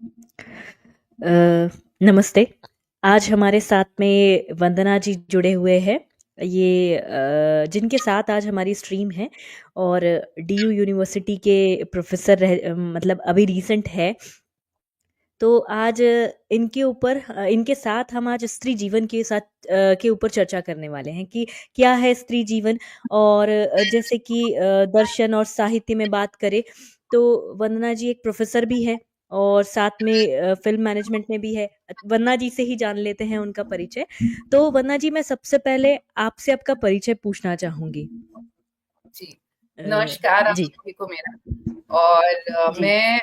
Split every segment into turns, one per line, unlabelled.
अ, नमस्ते। आज हमारे साथ में वंदना जी जुड़े हुए हैं। ये जिनके साथ आज हमारी स्ट्रीम है और डीयू यूनिवर्सिटी के प्रोफ़ेसर मतलब अभी रीसेंट है। तो आज इनके साथ हम आज स्त्री जीवन के ऊपर चर्चा करने वाले हैं कि क्या है स्त्री जीवन। और जैसे कि दर्शन और साहित्य में बात करें तो वंदना जी एक प्रोफेसर भी है और साथ में फिल्म मैनेजमेंट में भी है। वंदना जी से ही जान लेते हैं उनका परिचय। तो वंदना जी, मैं सबसे पहले आपसे आपका परिचय पूछना चाहूंगी।
जी,
अ,
नमस्कार आप
जी
सभी को मेरा। और
जी
मैं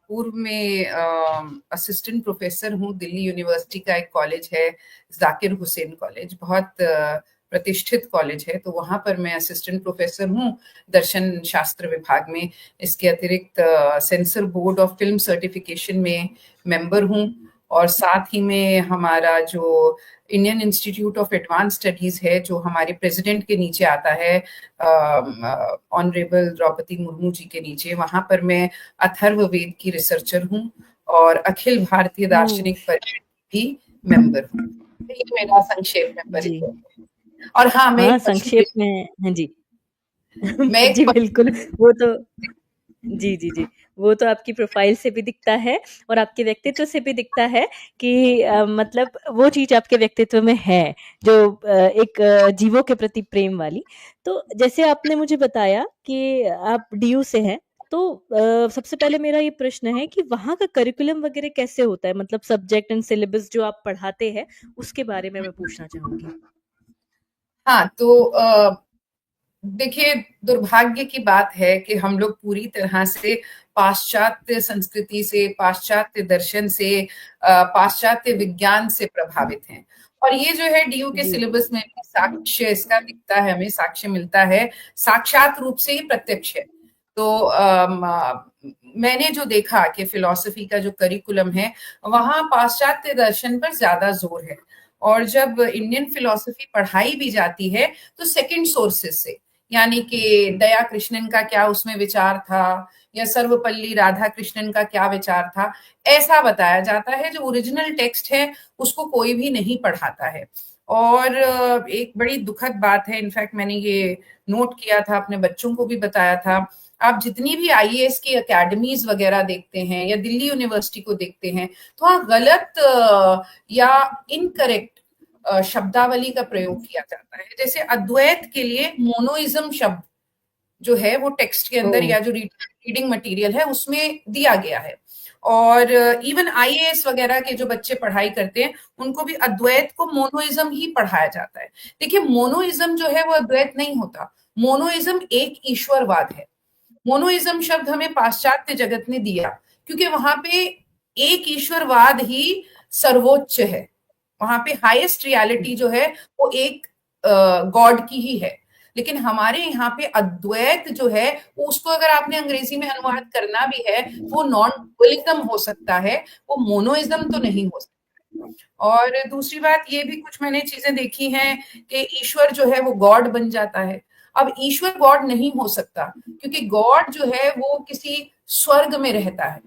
पूर्व में असिस्टेंट प्रोफेसर हूँ। दिल्ली यूनिवर्सिटी का एक कॉलेज है, जाकिर हुसैन कॉलेज, बहुत प्रतिष्ठित कॉलेज है। तो वहाँ पर मैं असिस्टेंट प्रोफेसर हूँ दर्शन शास्त्र विभाग में। इसके अतिरिक्त sensor board of film certification में मेंबर हूँ। और साथ ही में हमारा जो Indian institute of advance studies है, जो हमारे प्रेसिडेंट के नीचे आता है, ऑनरेबल द्रौपदी मुर्मू जी के नीचे, वहां पर मैं अथर्ववेद की रिसर्चर हूँ और अखिल भारतीय
ओह,
दार्शनिक परिषद भी मेंबर हूँ। ये मेरा संक्षेप में
जी
परिचय है। और हाँ, मैं
हाँ,
एक पशु
संक्षेप में। हाँ जी।
मैं एक
जी, बिल्कुल।
पशु
वो तो जी, जी, जी। वो तो आपकी प्रोफ़ाइल से भी दिखता है और आपके व्यक्तित्व से भी दिखता है कि मतलब वो चीज़ आपके व्यक्तित्व में है, जो एक जीवों के प्रति प्रेम वाली। तो जैसे आपने मुझे बताया कि आप डीयू से हैं, तो सबसे पहले मेरा ये प्रश्न है कि वहाँ का करिकुलम वग़ैरह कैसे होता है? मतलब सब्जेक्ट एंड सिलेबस जो आप पढ़ाते हैं, उसके बारे में मैं पूछना चाहूँगी।
हाँ, तो देखिए, दुर्भाग्य की बात है कि हम लोग पूरी तरह से पाश्चात्य संस्कृति से, पाश्चात्य दर्शन से, पाश्चात्य विज्ञान से प्रभावित हैं। और ये जो है डीयू के
जी।
सिलेबस में भी साक्ष्य इसका दिखता है, हमें साक्ष्य मिलता है, साक्षात रूप से ही प्रत्यक्ष है। तो मैंने जो देखा कि फिलॉसफी का जो करिकुलम है, वहाँ पाश्चात्य दर्शन पर ज्यादा जोर है। और जब इंडियन फिलॉसफी पढ़ाई भी जाती है तो सेकंड सोर्सेस से, यानी कि दया कृष्णन का क्या उसमें विचार था या सर्वपल्ली राधाकृष्णन का क्या विचार था, ऐसा बताया जाता है। जो ओरिजिनल टेक्स्ट है उसको कोई भी नहीं पढ़ाता है। और एक बड़ी दुखद बात है, इनफैक्ट मैंने ये नोट किया था, अपने बच्चों को भी बताया था। आप जितनी भी आईएएस की एकेडमीज वगैरह देखते हैं या दिल्ली यूनिवर्सिटी को देखते हैं, तो वहाँ गलत या इनकरेक्ट शब्दावली का प्रयोग किया जाता है। जैसे अद्वैत के लिए मोनोइज्म शब्द जो है वो टेक्स्ट के अंदर
ओह!
या जो रीडिंग मटेरियल है उसमें दिया गया है। और इवन आईएएस वगैरह के जो बच्चे पढ़ाई करते हैं उनको भी अद्वैत को मोनोइज्म ही पढ़ाया जाता है। देखिए, मोनोइज्म जो है वो अद्वैत नहीं होता। मोनोइज्म एक ईश्वरवाद है। मोनोइज्म शब्द हमें पाश्चात्य जगत ने दिया क्योंकि वहां पे एक ईश्वरवाद ही सर्वोच्च है। वहां पे हाईएस्ट रियलिटी जो है वो एक गॉड की ही है। लेकिन हमारे यहाँ पे अद्वैत जो है, उसको अगर आपने अंग्रेजी में अनुवाद करना भी है, वो नॉन डुअलिज्म हो सकता है, वो मोनोइज्म तो नहीं हो सकता। और दूसरी बात ये भी कुछ मैंने चीजें देखी हैं कि ईश्वर जो है वो गॉड बन जाता है। अब ईश्वर गॉड नहीं हो सकता क्योंकि गॉड जो है वो किसी स्वर्ग में रहता है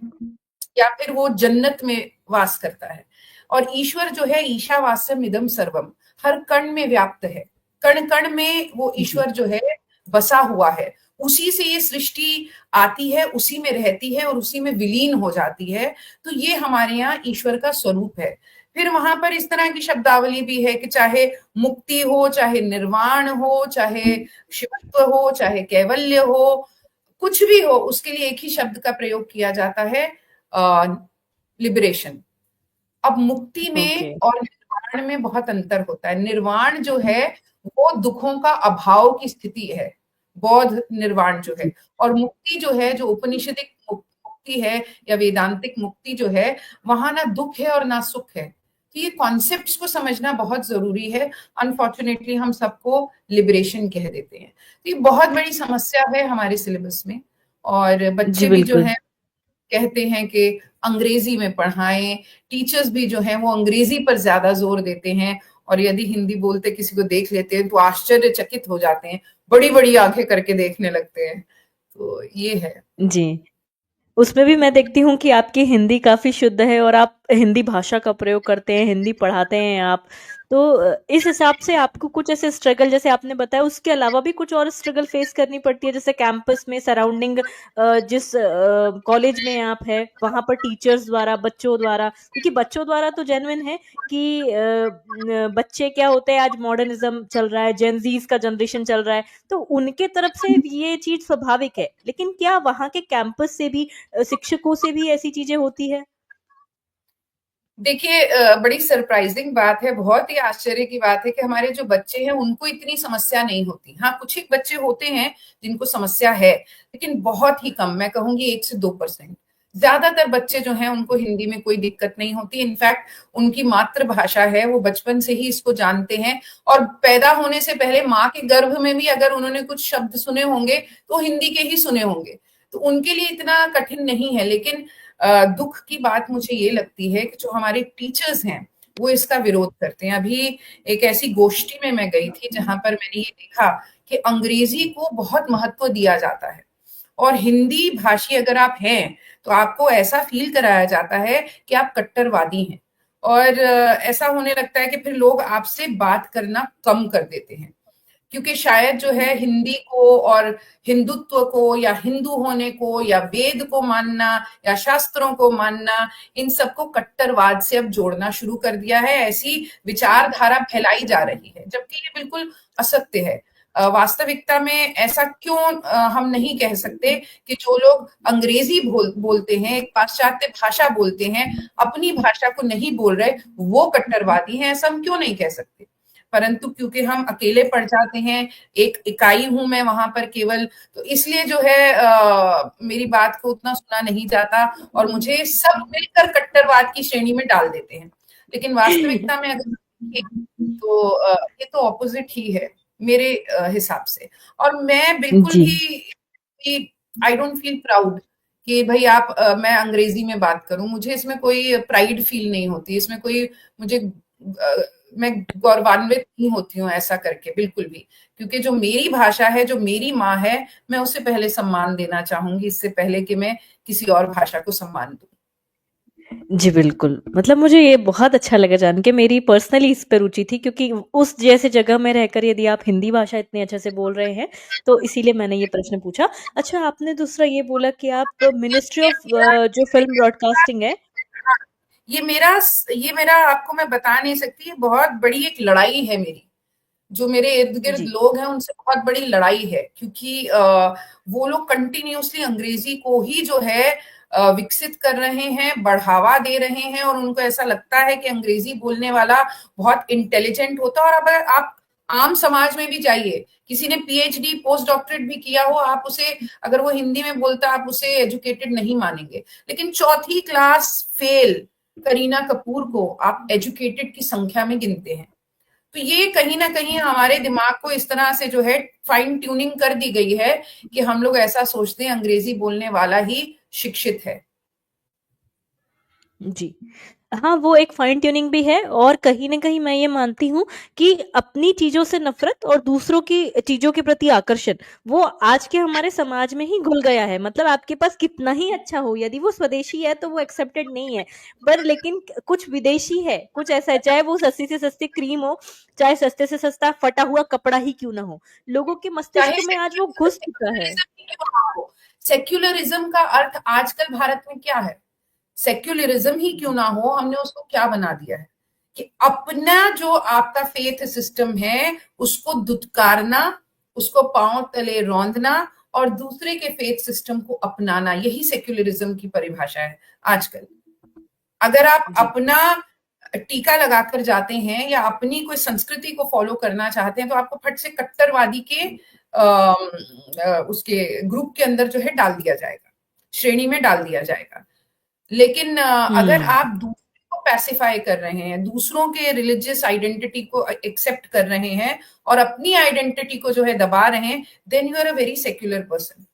या फिर वो जन्नत में वास करता है। और ईश्वर जो है ईशावास्यम इदम सर्वम, हर कण में व्याप्त है। कण कण में वो
जी।
ईश्वर जो है बसा हुआ है। उसी से ये सृष्टि आती है, उसी में रहती है और उसी में विलीन हो जाती है। तो ये हमारे यहाँ ईश्वर का स्वरूप है। फिर वहां पर इस तरह की शब्दावली भी है कि चाहे मुक्ति हो, चाहे निर्वाण हो, चाहे शिवत्व हो, चाहे कैवल्य हो, कुछ भी हो, उसके लिए एक ही शब्द का प्रयोग किया जाता है, लिबरेशन। अब मुक्ति
ओके।
में और निर्वाण में बहुत अंतर होता है। निर्वाण जो है वो दुखों का अभाव की स्थिति है, बौद्ध निर्वाण जो है।
जी,
और मुक्ति जो है, जो उपनिषदिक मुक्ति है या वेदांतिक मुक्ति जो है, वहां ना दुख है और ना सुख है। तो ये कॉन्सेप्ट्स को समझना बहुत जरूरी है। अनफॉर्चुनेटली हम सबको लिबरेशन कह देते हैं। तो ये बहुत बड़ी समस्या है हमारे सिलेबस में। और
जी,
बच्चे भी जो
बिल्कुल।
हैं कहते हैं कि अंग्रेजी में पढ़ाएं। टीचर्स भी जो हैं वो अंग्रेजी पर ज्यादा जोर देते हैं। और यदि हिंदी बोलते किसी को देख लेते हैं तो आश्चर्यचकित हो जाते हैं, बड़ी बड़ी आंखें करके देखने लगते हैं। तो ये है।
जी। उसमें भी मैं देखती हूँ कि आपकी हिंदी काफ़ी शुद्ध है और आप हिंदी भाषा का प्रयोग करते हैं, हिंदी पढ़ाते हैं आप। तो इस हिसाब से आपको कुछ ऐसे स्ट्रगल जैसे आपने बताया उसके अलावा भी कुछ और स्ट्रगल फेस करनी पड़ती है जैसे कैंपस में सराउंडिंग जिस कॉलेज में आप हैं वहाँ पर टीचर्स द्वारा, बच्चों द्वारा क्योंकि बच्चों द्वारा तो जेन्युइन है कि बच्चे क्या होते हैं आज मॉडर्निज़्म चल रहा है, जेन ज़ीज़ का जनरेशन चल रहा है, तो उनके तरफ से ये चीज़ स्वाभाविक है। लेकिन क्या वहाँ के कैंपस से भी शिक्षकों से भी ऐसी चीजें होती है?
देखिए बड़ी सरप्राइजिंग बात है, बहुत ही आश्चर्य की बात है कि हमारे जो बच्चे हैं उनको इतनी समस्या नहीं होती। हाँ, कुछ एक बच्चे होते हैं जिनको समस्या है, लेकिन बहुत ही कम, मैं कहूँगी 1 से 2%। ज़्यादातर बच्चे जो हैं उनको हिंदी में कोई दिक्कत नहीं होती। इनफैक्ट उनकी मातृभाषा है, वो बचपन से ही इसको जानते हैं और पैदा होने से पहले माँ के गर्भ में भी अगर उन्होंने कुछ शब्द सुने होंगे, तो हिंदी के ही सुने होंगे। तो उनके लिए इतना कठिन नहीं है, लेकिन दुख की बात मुझे ये लगती है कि जो हमारे टीचर्स हैं वो इसका विरोध करते हैं। अभी एक ऐसी गोष्ठी में मैं गई थी जहां पर मैंने ये देखा कि अंग्रेजी को बहुत महत्व दिया जाता है और हिंदी भाषी अगर आप हैं तो आपको ऐसा फील कराया जाता है कि आप कट्टरवादी हैं और ऐसा होने लगता है कि फिर लोग आपसे बात करना कम कर देते हैं क्योंकि शायद जो है हिंदी को और हिंदुत्व को या हिंदू होने को या वेद को मानना या शास्त्रों को मानना, इन सबको कट्टरवाद से अब जोड़ना शुरू कर दिया है। ऐसी विचारधारा फैलाई जा रही है जबकि ये बिल्कुल असत्य है। वास्तविकता में ऐसा क्यों हम नहीं कह सकते कि जो लोग अंग्रेजी बोलते हैं, एक पाश्चात्य भाषा बोलते हैं, अपनी भाषा को नहीं बोल रहे, वो कट्टरवादी हैं, ऐसा हम क्यों नहीं कह सकते। परंतु क्योंकि हम अकेले पड़ जाते हैं, एक इकाई हूं मैं वहां पर केवल, तो इसलिए जो है मेरी बात को उतना सुना नहीं जाता और मुझे सब मिलकर कट्टरवाद की श्रेणी में डाल देते हैं। लेकिन वास्तविकता में अगर देखें तो ये तो ऑपोजिट ही है मेरे हिसाब से। और मैं बिल्कुल
जी।
भी आई डोंट फील प्राउड कि भाई आप मैं अंग्रेजी में बात करूं, मुझे इसमें कोई प्राइड फील नहीं होती, इसमें कोई मुझे मैं गौरवान्वित नहीं होती हूँ ऐसा करके बिल्कुल भी, क्योंकि जो मेरी भाषा है, जो मेरी माँ है, मैं उसे पहले सम्मान देना चाहूंगी इससे पहले कि मैं किसी और भाषा को सम्मान दूं।
जी, बिल्कुल। मतलब मुझे ये बहुत अच्छा लगा जान के मेरी पर्सनली इस पे रुचि थी क्योंकि उस जैसे जगह में रहकर यदि आप हिंदी भाषा इतने अच्छे से बोल रहे हैं, तो इसीलिए मैंने ये प्रश्न पूछा। अच्छा आपने दूसरा ये बोला कि आप मिनिस्ट्री ऑफ जो फ़िल्म ब्रॉडकास्टिंग है
हाँ, ये मेरा आपको मैं बता नहीं सकती, ये बहुत बड़ी एक लड़ाई है मेरी। जो मेरे इर्द-गिर्द
जी,
लोग हैं उनसे बहुत बड़ी लड़ाई है क्योंकि वो लोग कंटिन्यूअसली अंग्रेजी को ही जो है विकसित कर रहे हैं, बढ़ावा दे रहे हैं और उनको ऐसा लगता है कि अंग्रेजी बोलने वाला बहुत इंटेलिजेंट होता है। और अब आप आम समाज में भी जाइए, किसी ने पीएचडी, पोस्ट डॉक्टरेट भी किया हो, आप उसे अगर वो हिंदी में बोलता है, आप उसे एजुकेटेड नहीं मानेंगे। लेकिन चौथी क्लास फेल करीना कपूर को आप एजुकेटेड की संख्या में गिनते हैं। तो ये कहीं ना कहीं हमारे दिमाग को इस तरह से जो है फाइन ट्यूनिंग कर दी गई है कि हम लोग ऐसा सोचते हैं अंग्रेजी बोलने वाला ही शिक्षित है।
जी। हाँ, वो एक फाइन ट्यूनिंग भी है और कहीं न कहीं मैं ये मानती हूँ कि अपनी चीज़ों से नफ़रत और दूसरों की चीज़ों के प्रति आकर्षण, वो आज के हमारे समाज में ही घुल गया है। मतलब आपके पास कितना ही अच्छा हो, यदि वो स्वदेशी है तो वो एक्सेप्टेड नहीं है। पर लेकिन कुछ विदेशी है, कुछ ऐसा है, चाहे वो सस्ती से सस्ती क्रीम हो, चाहे सस्ते से सस्ता फटा हुआ कपड़ा ही क्यों ना हो, लोगों के मस्तिष्क
चाहे
में आज वो घुस चुका है।
सेक्युलरिज्म ही क्यों ना हो, सेक्युलरिज्म का अर्थ आजकल भारत में क्या है? सेक्युलरिज्म ही क्यों ना हो, हमने उसको क्या बना दिया है कि अपना जो आपका फेथ सिस्टम है उसको दुत्कारना, उसको पांव तले रौंदना और दूसरे के फेथ सिस्टम को अपनाना, यही सेक्युलरिज्म की परिभाषा है आजकल। अगर आप
जी।
अपना टीका लगाकर जाते हैं या अपनी कोई संस्कृति को फॉलो करना चाहते हैं तो आपको फट से कट्टरवादी के उसके ग्रुप के अंदर जो है डाल दिया जाएगा, श्रेणी में डाल दिया जाएगा। लेकिन अगर
हुँ।
आप दूसरे को पैसिफाई कर रहे हैं, दूसरों के रिलीजियस आइडेंटिटी को एक्सेप्ट कर रहे हैं और अपनी आइडेंटिटी को जो है दबा रहे हैं, then you are a very secular person.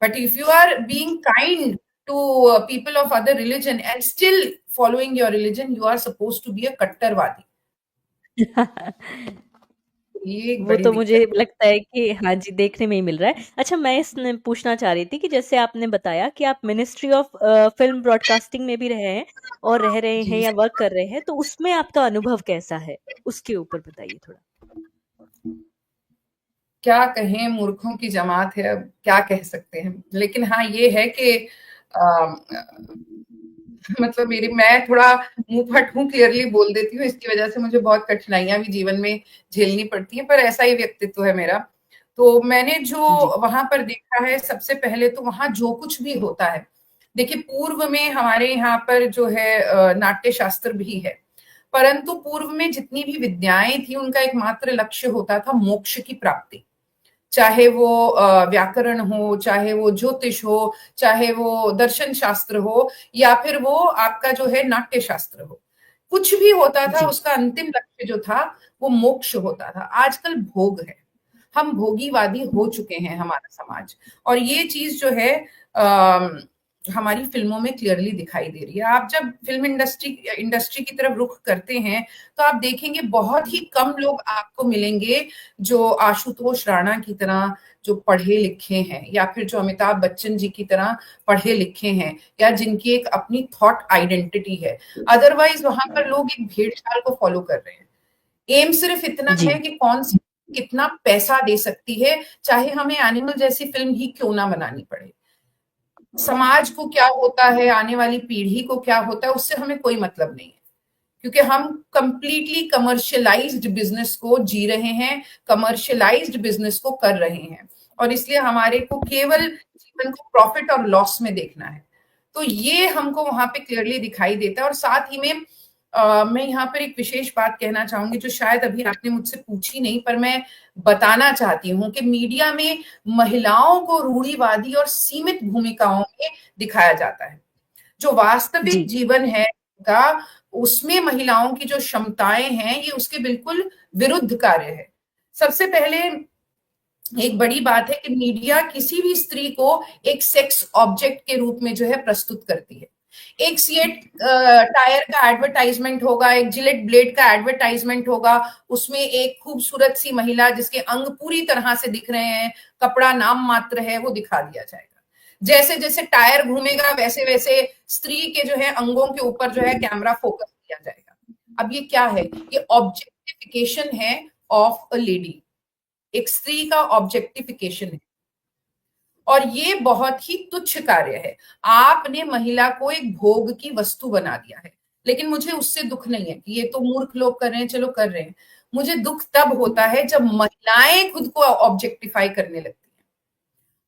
But if you are being kind to people of other religion and still following your religion, you are supposed to be a Kattarwadi. ये एक
वो
बड़ी
तो
दिक्कत
मुझे लगता है कि हाँ जी, देखने में ही मिल रहा है। अच्छा, मैं इसमें पूछना चाह रही थी कि जैसे आपने बताया कि आप मिनिस्ट्री ऑफ फ़िल्म ब्रॉडकास्टिंग में भी रहे हैं और रह रहे हैं
जी।
या वर्क कर रहे हैं, तो उसमें आपका अनुभव कैसा है? उसके ऊपर बताइए थोड़ा।
क्या कहें, मूर्खों की जमात है, अब क्या कह सकते हैं। लेकिन हाँ, ये है कि मतलब मेरी मैं थोड़ा मुँह फट हूँ, क्लियरली बोल देती हूँ, इसकी वजह से मुझे बहुत कठिनाइयाँ भी जीवन में झेलनी पड़ती हैं, पर ऐसा ही व्यक्तित्व है मेरा। तो मैंने जो
जी,
वहाँ पर देखा है, सबसे पहले तो वहाँ जो कुछ भी होता है, देखिए पूर्व में हमारे यहाँ पर जो है नाट्य शास्त्र भी है, परंतु पूर्व में जितनी भी विद्याएँ थी, उनका एकमात्र लक्ष्य होता था मोक्ष की प्राप्ति। चाहे वो व्याकरण हो, चाहे वो ज्योतिष हो, चाहे वो दर्शन शास्त्र हो, या फिर वो आपका जो है नाट्य शास्त्र हो। कुछ भी होता था,
जी,
उसका अंतिम लक्ष्य जो था, वो मोक्ष होता था। आजकल भोग है। हम भोगीवादी हो चुके हैं, हमारा समाज। और ये चीज़ जो है हमारी फ़िल्मों में क्लियरली दिखाई दे रही है। आप जब फ़िल्म इंडस्ट्री इंडस्ट्री की तरफ रुख करते हैं, तो आप देखेंगे बहुत ही कम लोग आपको मिलेंगे जो आशुतोष राणा की तरह जो पढ़े-लिखे हैं, या फिर जो अमिताभ बच्चन जी की तरह पढ़े-लिखे हैं, या जिनकी एक अपनी थॉट आइडेंटिटी है। अदरवाइज़ वहाँ पर लोग एक भेड़-चाल को फ़ॉलो कर रहे हैं। एम सिर्फ़ इतना
जी,
है कि कौन-सी कितना पैसा दे सकती है, चाहे हमें एनिमल जैसी फ़िल्म ही क्यों ना बनानी पड़े। समाज को क्या होता है, आने वाली पीढ़ी को क्या होता है, उससे हमें कोई मतलब नहीं है। क्योंकि हम कंप्लीटली कमर्शियलाइज्ड बिजनेस को जी रहे हैं, कमर्शियलाइज्ड बिजनेस को कर रहे हैं, और इसलिए हमारे को केवल जीवन को प्रॉफिट और लॉस में देखना है। तो ये हमको वहां पे क्लियरली दिखाई देता है। और साथ ही में मैं यहाँ पर एक विशेष बात कहना चाहूंगी, जो शायद अभी आपने मुझसे पूछी नहीं, पर मैं बताना चाहती हूँ कि मीडिया में महिलाओं को रूढ़िवादी और सीमित भूमिकाओं में दिखाया जाता है। जो वास्तविक
जी,
जीवन है का, उसमें महिलाओं की जो क्षमताएं हैं, ये उसके बिल्कुल विरुद्ध कार्य है। सबसे पहले एक बड़ी बात है कि मीडिया किसी भी स्त्री को एक सेक्स ऑब्जेक्ट के रूप में जो है प्रस्तुत करती है। एक सिएट टायर का एडवर्टाइजमेंट होगा, एक जिलेट ब्लेड का एडवर्टाइजमेंट होगा, उसमें एक खूबसूरत सी महिला जिसके अंग पूरी तरह से दिख रहे हैं, कपड़ा नाम मात्र है, वो दिखा दिया जाएगा। जैसे जैसे टायर घूमेगा, वैसे वैसे स्त्री के जो है अंगों के ऊपर जो है कैमरा फोकस किया जाएगा। अब ये क्या है? ये ऑब्जेक्टिफिकेशन है ऑफ अ लेडी। एक स्त्री का ऑब्जेक्टिफिकेशन है, और ये बहुत ही तुच्छ कार्य है। आपने महिला को एक भोग की वस्तु बना दिया है। लेकिन मुझे उससे दुख नहीं है कि ये तो मूर्ख लोग कर रहे हैं, चलो कर रहे हैं। मुझे दुख तब होता है जब महिलाएं खुद को ऑब्जेक्टिफाई करने लगती हैं,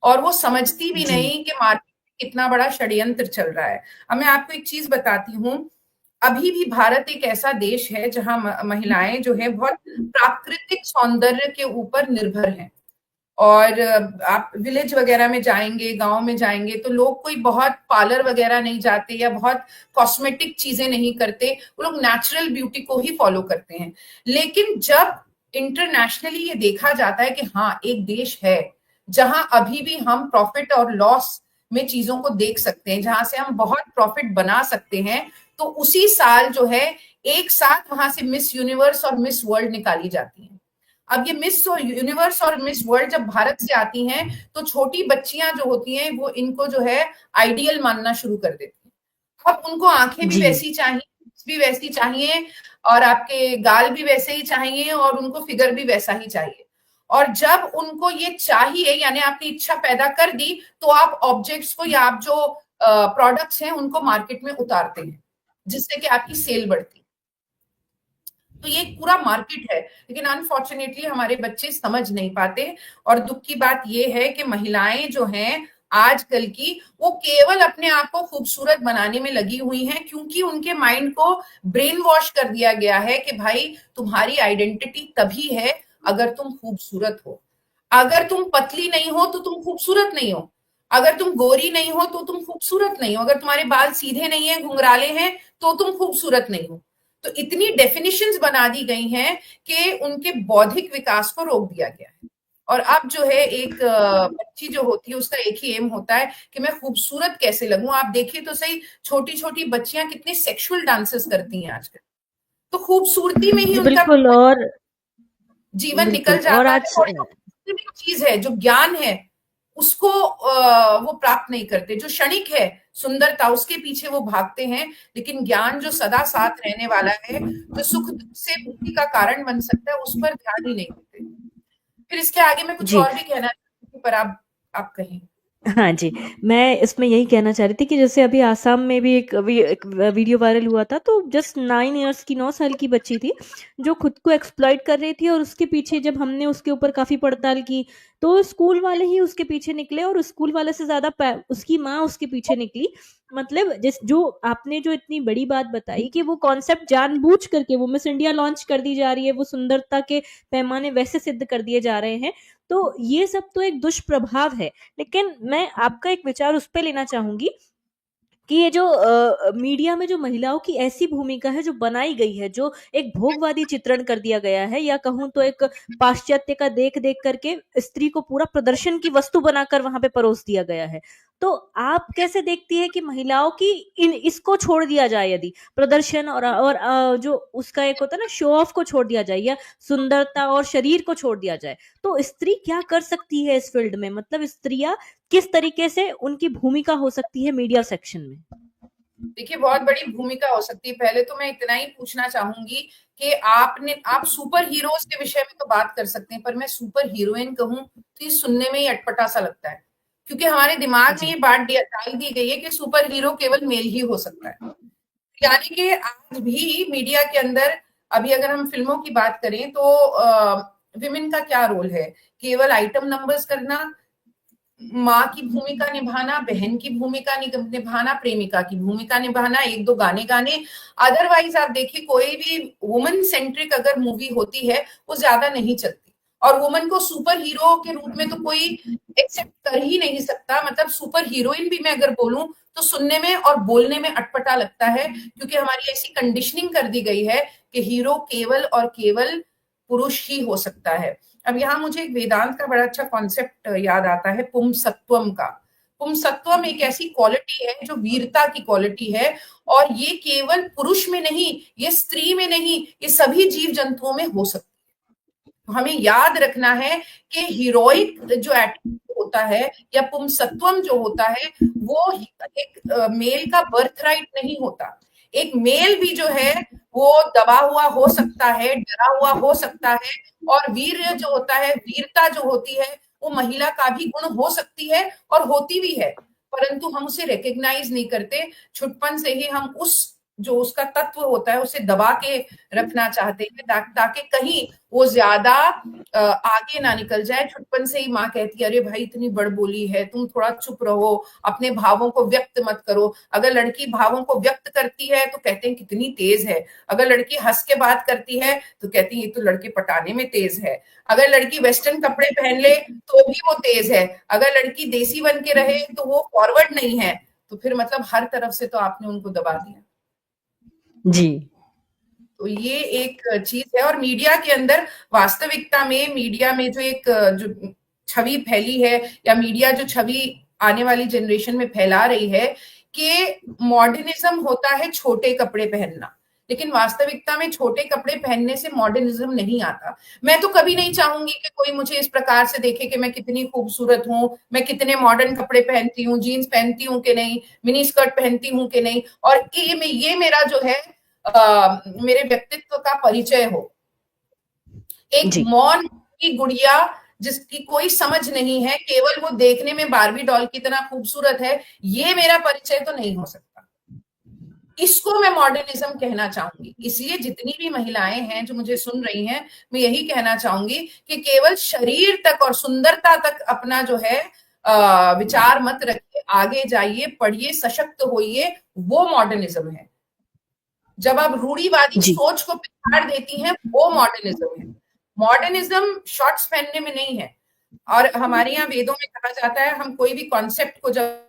और वो समझती भी
जी,
नहीं कि मार्केट में कितना बड़ा षड्यंत्र चल रहा है। अब मैं आपको एक चीज बताती हूँ। अभी भी भारत एक ऐसा देश है जहां महिलाएं जो है बहुत प्राकृतिक सौंदर्य के ऊपर निर्भर हैं। और आप विलेज वगैरह में जाएंगे, गांव में जाएंगे, तो लोग कोई बहुत पार्लर वगैरह नहीं जाते, या बहुत कॉस्मेटिक चीजें नहीं करते। वो लोग नेचुरल ब्यूटी को ही फॉलो करते हैं। लेकिन जब इंटरनेशनली ये देखा जाता है कि हाँ, एक देश है जहां अभी भी हम प्रॉफिट और लॉस में चीजों को देख सकते हैं, जहां से हम बहुत प्रॉफिट बना सकते हैं, तो उसी साल जो है एक साथ वहां से मिस यूनिवर्स और मिस वर्ल्ड निकाली जाती है। अब ये मिस और यूनिवर्स और मिस वर्ल्ड जब भारत से आती हैं, तो छोटी बच्चियां जो होती हैं, वो इनको जो है आइडियल मानना शुरू कर देती हैं। अब उनको आंखें भी
जी,
वैसी चाहिए, lips भी वैसी चाहिए, और आपके गाल भी वैसे ही चाहिए, और उनको फिगर भी वैसा ही चाहिए। और जब उनको ये चाहिए, यानी आपने इच्छा पैदा कर दी, तो आप ऑब्जेक्ट्स को, या आप जो प्रोडक्ट्स हैं, उनको मार्केट में उतारते हैं, जिससे कि आपकी सेल बढ़ती है। तो ये एक पूरा मार्केट है। लेकिन अनफॉर्चुनेटली हमारे बच्चे समझ नहीं पाते। और दुख की बात ये है कि महिलाएं जो हैं आजकल की, वो केवल अपने आप को खूबसूरत बनाने में लगी हुई हैं, क्योंकि उनके माइंड को ब्रेन वॉश कर दिया गया है कि भाई, तुम्हारी आइडेंटिटी तभी है अगर तुम खूबसूरत हो। अगर तुम पतली नहीं हो तो तुम खूबसूरत नहीं हो। अगर तुम गोरी नहीं हो तो तुम खूबसूरत नहीं हो। अगर तुम्हारे बाल सीधे नहीं है, घुंघराले हैं, तो तुम खूबसूरत नहीं हो। तो इतनी डेफिनेशंस बना दी गई हैं कि उनके बौद्धिक विकास को रोक दिया गया है। और अब जो है एक बच्ची जो होती है, उसका एक ही एम होता है कि मैं खूबसूरत कैसे लगूं। आप देखिए तो सही, छोटी छोटी बच्चियां कितनी सेक्सुअल डांसेस करती हैं आजकल। तो खूबसूरती में ही
जी,
उनका
बिल्कुल। और
जीवन निकल
बिल्कुल। और
जाता है
आज
और जो चीज है, जो ज्ञान है, उसको वो प्राप्त नहीं करते। जो क्षणिक है सुंदरता, उसके पीछे वो भागते हैं, लेकिन ज्ञान जो सदा साथ रहने वाला है, जो सुख दुख से मुक्ति का कारण बन सकता है, उस पर ध्यान ही नहीं देते। फिर इसके आगे मैं कुछ
जी।
और भी कहना चाहती हूँ, पर आप कहें।
हाँ जी, मैं इसमें यही कहना चाह रही थी कि जैसे अभी आसाम में भी एक वीडियो वायरल हुआ था, तो जस्ट 9 इयर्स की 9 साल की बच्ची थी, जो खुद को एक्सप्लॉइट कर रही थी, और उसके पीछे जब हमने उसके ऊपर काफ़ी पड़ताल की, तो स्कूल वाले ही उसके पीछे निकले, और स्कूल वाले से ज़्यादा उसकी माँ उसके पीछे निकली। मतलब जिस जो आपने जो इतनी बड़ी बात बताई कि वो कॉन्सेप्ट जानबूझ करके वो मिस इंडिया लॉन्च कर दी जा रही है, वो सुंदरता के पैमाने वैसे सिद्ध कर दिए जा रहे हैं, तो ये सब तो एक दुष्प्रभाव है। लेकिन मैं आपका एक विचार उस पे लेना चाहूंगी कि ये जो मीडिया में जो महिलाओं की ऐसी भूमिका है जो बनाई गई है, जो एक भोगवादी चित्रण कर दिया गया है, या कहूं तो एक पाश्चात्य का देख देख करके स्त्री को पूरा प्रदर्शन की वस्तु बनाकर वहां पे परोस दिया गया है, तो आप कैसे देखती है कि महिलाओं की इन इसको छोड़ दिया जाए, यदि प्रदर्शन और जो उसका एक होता है ना शो ऑफ को छोड़ दिया जाए, या सुंदरता और शरीर को छोड़ दिया जाए, तो स्त्री क्या कर सकती है इस फील्ड में? मतलब स्त्रियां किस तरीके से उनकी भूमिका हो सकती है मीडिया सेक्शन में?
देखिए, बहुत बड़ी भूमिका हो सकती है। पहले तो मैं इतना ही पूछना चाहूंगी कि आप सुपर हीरोज के विषय में तो बात कर सकते हैं, पर मैं सुपर हीरोइन कहूं तो ये सुनने में ही अटपटा सा लगता है, क्योंकि हमारे दिमाग में
जी।
ये बात डाल दी गई है कि सुपर हीरो केवल मेल ही हो सकता है। यानी कि आज भी मीडिया के अंदर, अभी अगर हम फिल्मों की बात करें तो विमेन का क्या रोल है? केवल आइटम नंबर्स करना, माँ की भूमिका निभाना, बहन की भूमिका निभाना, प्रेमिका की भूमिका निभाना, एक दो गाने गाने। अदरवाइज आप देखिए, कोई भी वुमन सेंट्रिक अगर मूवी होती है वो ज्यादा नहीं चलती, और वुमन को सुपर हीरो के रूप में तो कोई एक्सेप्ट कर ही नहीं सकता। मतलब सुपर हीरोइन भी मैं अगर बोलूं तो सुनने में और बोलने में अटपटा लगता है, क्योंकि हमारी ऐसी कंडीशनिंग कर दी गई है कि हीरो केवल और केवल पुरुष ही हो सकता है। अब यहाँ मुझे एक वेदांत का बड़ा अच्छा कॉन्सेप्ट याद आता है, पुंसत्वम का। पुंसत्वम एक ऐसी क्वालिटी है जो वीरता की क्वालिटी है, और ये केवल पुरुष में नहीं, ये स्त्री में नहीं, ये सभी जीव जंतुओं में हो सकती है। तो हमें याद रखना है कि हीरोइक जो एटीट्यूड होता है, या पुंसत्वम जो होता है, वो एक मेल का बर्थ राइट नहीं होता। एक मेल भी जो है वो दबा हुआ हो सकता है, डरा हुआ हो सकता है, और वीर्य जो होता है, वीरता जो होती है, वो महिला का भी गुण हो सकती है और होती भी है, परंतु हम उसे रिकग्नाइज नहीं करते। छुटपन से ही हम उस जो उसका तत्व होता है उसे दबा के रखना चाहते हैं, ताकि कहीं वो ज्यादा आगे ना निकल जाए। छुटपन से ही माँ कहती है, अरे भाई इतनी बड़बोली है, तुम थोड़ा चुप रहो, अपने भावों को व्यक्त मत करो। अगर लड़की भावों को व्यक्त करती है तो कहते हैं कितनी तेज है, अगर लड़की हंस के बात करती है तो कहती है ये तो लड़के पटाने में तेज है, अगर लड़की वेस्टर्न कपड़े पहन ले तो भी वो तेज है, अगर लड़की देसी बन के रहे तो वो फॉरवर्ड नहीं है। तो फिर मतलब हर तरफ से तो आपने उनको दबा दिया।
जी।
तो ये एक चीज है। और मीडिया के अंदर, वास्तविकता में मीडिया में जो एक जो छवि फैली है, या मीडिया जो छवि आने वाली जनरेशन में फैला रही है कि मॉडर्निज्म होता है छोटे कपड़े पहनना, लेकिन वास्तविकता में छोटे कपड़े पहनने से मॉडर्निज्म नहीं आता। मैं तो कभी नहीं चाहूंगी कि कोई मुझे इस प्रकार से देखे कि मैं कितनी खूबसूरत हूं, मैं कितने मॉडर्न कपड़े पहनती हूँ, जीन्स पहनती हूँ कि नहीं, मिनी स्कर्ट पहनती हूँ कि नहीं, और कि ये मेरा जो है मेरे व्यक्तित्व का परिचय हो। एक
जी।
मौन की गुड़िया जिसकी कोई समझ नहीं है, केवल वो देखने में बारबी डॉल की तरह खूबसूरत है, ये मेरा परिचय तो नहीं हो सकता। इसको मैं मॉडर्निज्म कहना चाहूंगी। इसलिए जितनी भी महिलाएं हैं जो मुझे सुन रही हैं, मैं यही कहना चाहूंगी कि केवल शरीर तक और सुंदरता तक अपना जो है विचार मत रखिए, आगे जाइए, पढ़िए, सशक्त होइए, वो मॉडर्निज्म है। जब आप रूढ़िवादी
जी।
सोच को पिछाड़ देती हैं, वो मॉडर्निज्म है। मॉडर्निज्म शॉर्ट्स पहनने में नहीं है। और हमारे यहाँ वेदों में कहा जाता है, हम कोई भी कॉन्सेप्ट को जब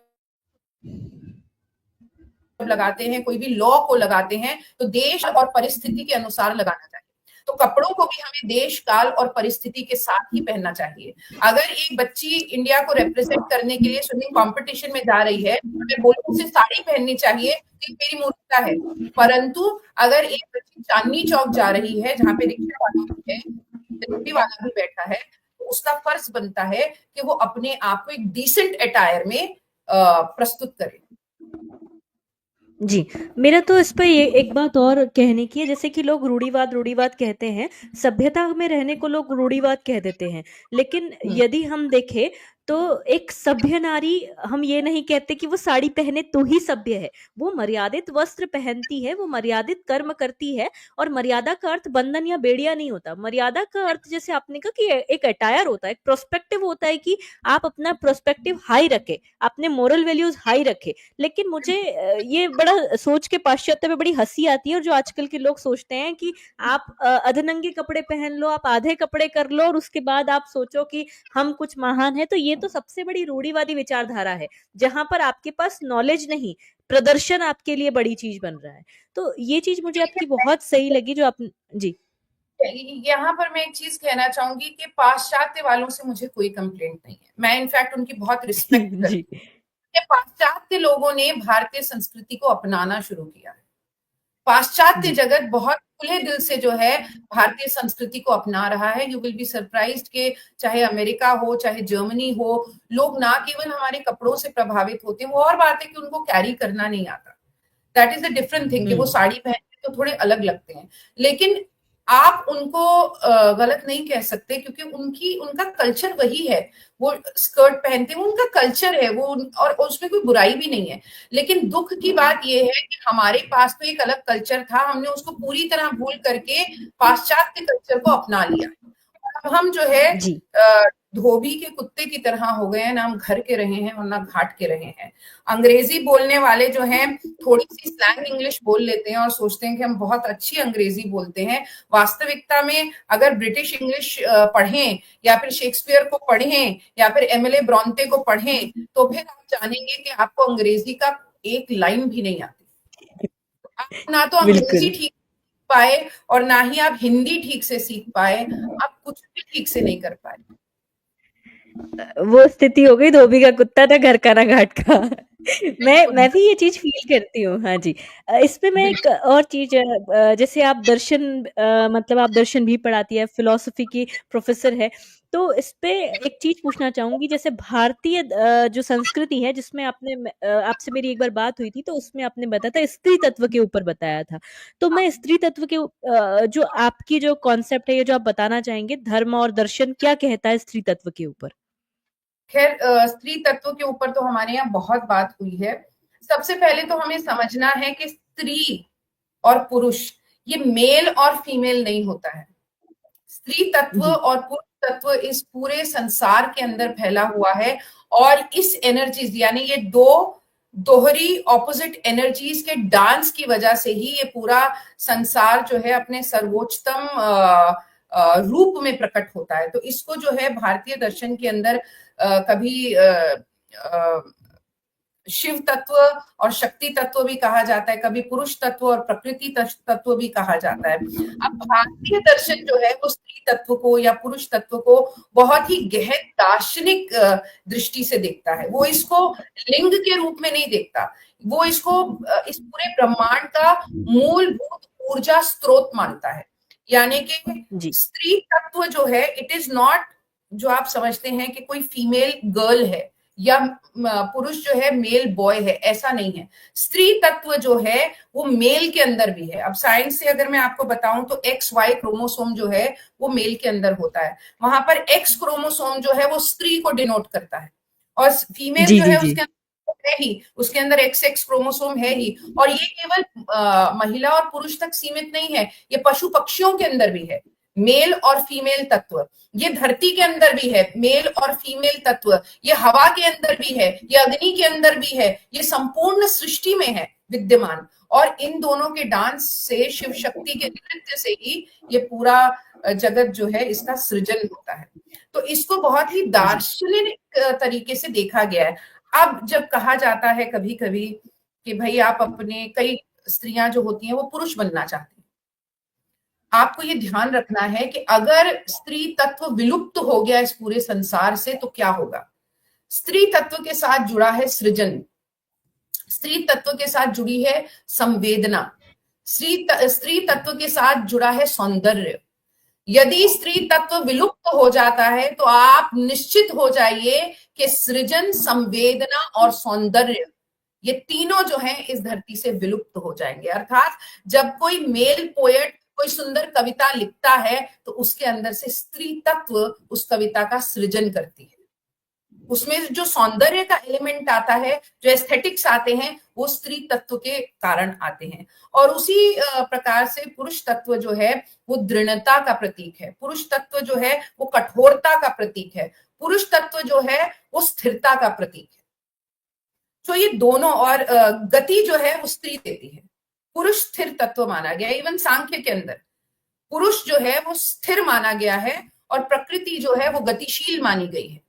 लगाते हैं, कोई भी लॉ को लगाते हैं, तो देश और परिस्थिति के अनुसार लगाना चाहिए। तो कपड़ों को भी हमें देश काल और परिस्थिति के साथ ही पहनना चाहिए। अगर एक बच्ची इंडिया को रिप्रेजेंट करने के लिए स्विमिंग कंपटीशन में जा रही है, तो मैं बोलूँ उसे साड़ी पहननी चाहिए, तो मेरी मूर्खता है। परंतु अगर एक बच्ची चांदनी चौक जा रही है, जहाँ पे रिक्शा वाली है, डिलीवरी वाला भी बैठा है, तो उसका फर्ज बनता है कि वो अपने आप को एक डिसेंट अटायर में प्रस्तुत करे।
जी, मेरा तो इस पे ये एक बात और कहने की है, जैसे कि लोग रूढ़िवाद रूढ़िवाद कहते हैं, सभ्यता में रहने को लोग रूढ़िवाद कह देते हैं। लेकिन
हम्म,
यदि हम देखें तो एक सभ्य नारी, हम ये नहीं कहते कि वो साड़ी पहने तो ही सभ्य है। वो मर्यादित वस्त्र पहनती है, वो मर्यादित कर्म करती है। और मर्यादा का अर्थ बंधन या बेड़िया नहीं होता। मर्यादा का अर्थ जैसे आपने कहा कि एक अटायर होता है, एक प्रोस्पेक्टिव होता है कि आप अपना प्रोस्पेक्टिव हाई रखें, अपने मोरल वैल्यूज हाई रखें। लेकिन मुझे ये बड़ा सोच के पाश्चात्य में बड़ी हंसी आती है, और जो आजकल के लोग सोचते हैं कि आप अधनंगे कपड़े पहन लो, आप आधे कपड़े कर लो, और उसके बाद आप सोचो कि हम कुछ महान है। तो ये तो सबसे बड़ी रूढ़िवादी विचारधारा है, जहां पर आपके पास नॉलेज नहीं, प्रदर्शन आपके लिए बड़ी चीज बन रहा है। तो ये चीज मुझे आपकी बहुत सही लगी जो आप। जी।
यहाँ पर मैं एक चीज कहना चाहूंगी कि पाश्चात्य वालों से मुझे कोई कंप्लेंट नहीं है, मैं इनफैक्ट उनकी बहुत रिस्पेक्ट
जी।
करती हूँ। पाश्चात्य लोगों ने भारतीय संस्कृति को अपनाना शुरू किया है। पाश्चात्य
जी।
जगत बहुत खुले दिल से जो है भारतीय संस्कृति को अपना रहा है। यू विल बी सरप्राइज्ड कि चाहे अमेरिका हो, चाहे जर्मनी हो, लोग ना केवल हमारे कपड़ों से प्रभावित होते हैं, वो और बात है कि उनको कैरी करना नहीं आता। That is a different thing कि वो
हम्म।
साड़ी पहनते तो थोड़े अलग लगते हैं। लेकिन आप उनको गलत नहीं कह सकते, क्योंकि उनकी उनका कल्चर वही है। वो स्कर्ट पहनते हैं, उनका कल्चर है वो, और उसमें कोई बुराई भी नहीं है। लेकिन दुख की बात यह है कि हमारे पास तो एक अलग कल्चर था, हमने उसको पूरी तरह भूल करके पाश्चात्य कल्चर को अपना लिया। अब हम जो है
जी।
धोबी के कुत्ते की तरह हो गए हैं, ना हम घर के रहे हैं और ना घाट के रहे हैं। अंग्रेजी बोलने वाले जो हैं थोड़ी सी स्लैंग इंग्लिश बोल लेते हैं और सोचते हैं कि हम बहुत अच्छी अंग्रेजी बोलते हैं। वास्तविकता में अगर ब्रिटिश इंग्लिश पढ़ें, या फिर शेक्सपियर को पढ़ें, या फिर एमएलए ब्रॉन्ते को पढ़ें, तो फिर आप जानेंगे कि आपको अंग्रेजी का एक लाइन भी नहीं आती। आप ना तो अंग्रेजी
बिल्कुल।
ठीक पाए और ना ही आप हिंदी ठीक से सीख पाए, आप कुछ भी ठीक से नहीं कर पाए।
वो स्थिति हो गई, धोबी का कुत्ता था, घर का ना घाट का। मैं भी ये चीज फील करती हूँ। हाँ जी। इसमें मैं एक
बिल्कुल।
और चीज, जैसे आप दर्शन, मतलब आप दर्शन भी पढ़ाती है, फिलोसफी की प्रोफेसर है। तो इस पे एक चीज पूछना चाहूंगी, जैसे भारतीय जो संस्कृति है, जिसमें आपसे मेरी एक बार बात हुई थी, तो उसमें आपने बताया था, स्त्री तत्व के ऊपर बताया था। तो मैं स्त्री तत्व के जो आपकी जो कॉन्सेप्ट है, ये जो आप बताना चाहेंगे, धर्म और दर्शन क्या कहता है स्त्री तत्व के ऊपर?
खैर, स्त्री तत्व के ऊपर तो हमारे यहाँ बहुत बात हुई है। सबसे पहले तो हमें समझना है कि स्त्री और पुरुष, ये मेल और फीमेल नहीं होता है। स्त्री तत्व
जी।
और पुरुष तत्व इस पूरे संसार के अंदर फैला हुआ है। और इस एनर्जीज, यानी ये दो दोहरी ऑपोजिट एनर्जीज के डांस की वजह से ही ये पूरा संसार जो है अपने सर्वोच्चतम रूप में प्रकट होता है। तो इसको जो है भारतीय दर्शन के अंदर कभी शिव तत्व और शक्ति तत्व भी कहा जाता है, कभी पुरुष तत्व और प्रकृति तत्व भी कहा जाता है। अब भारतीय दर्शन जो है वो स्त्री तत्व को या पुरुष तत्व को बहुत ही गहन दार्शनिक दृष्टि से देखता है। वो इसको लिंग के रूप में नहीं देखता, वो इसको इस पूरे ब्रह्मांड का मूलभूत ऊर्जा स्रोत मानता है। यानी कि
जी।
स्त्री तत्व जो है, इट इज नॉट जो आप समझते हैं कि कोई फीमेल गर्ल है या पुरुष जो है मेल बॉय है, ऐसा नहीं है। स्त्री तत्व जो है वो मेल के अंदर भी है। अब साइंस से अगर मैं आपको बताऊं तो एक्स वाई क्रोमोसोम जो है वो मेल के अंदर होता है। वहां पर एक्स क्रोमोसोम जो है वो स्त्री को डिनोट करता है, और फीमेल
जी।
जो
जी।
है
जी।
उसके अंदर है ही, उसके अंदर एक्स एक्स क्रोमोसोम है ही। और ये केवल महिला और पुरुष तक सीमित नहीं है, ये पशु पक्षियों के अंदर भी है, मेल और फीमेल तत्व। ये धरती के अंदर भी है मेल और फीमेल तत्व, ये हवा के अंदर भी है, ये अग्नि के अंदर भी है, ये संपूर्ण सृष्टि में है विद्यमान। और इन दोनों के डांस से, शिव शक्ति के नृत्य से ही ये पूरा जगत जो है इसका सृजन होता है। तो इसको बहुत ही
जी।
दार्शनिक तरीके से देखा गया है। अब जब कहा जाता है कभी कभी कि भाई आप अपने, कई स्त्रियां जो होती हैं वो पुरुष बनना चाहती हैं, आपको ये ध्यान रखना है कि अगर स्त्री तत्व विलुप्त हो गया इस पूरे संसार से तो क्या होगा। स्त्री तत्व के साथ जुड़ा है सृजन, स्त्री तत्व के साथ जुड़ी है संवेदना, स्त्री तत्व के साथ जुड़ा है सौंदर्य, यदि स्त्री तत्व विलुप्त हो जाता है तो आप निश्चित हो जाइए कि सृजन, संवेदना और सौंदर्य, ये तीनों जो हैं इस धरती से विलुप्त हो जाएंगे। अर्थात जब कोई मेल पोएट कोई सुंदर कविता लिखता है तो उसके अंदर से स्त्री तत्व उस कविता का सृजन करती है। उसमें जो सौंदर्य का एलिमेंट आता है, जो एस्थेटिक्स आते हैं, वो स्त्री तत्व के कारण आते हैं। और उसी प्रकार से पुरुष तत्व जो है वो दृढ़ता का प्रतीक है, पुरुष तत्व जो है वो कठोरता का प्रतीक है, पुरुष तत्व जो है वो स्थिरता का प्रतीक है। तो ये दोनों, और गति जो है वो स्त्री देती है। पुरुष स्थिर तत्व माना गया, इवन सांख्य के अंदर पुरुष जो है वो स्थिर माना गया है और प्रकृति जो है वो गतिशील मानी गई है।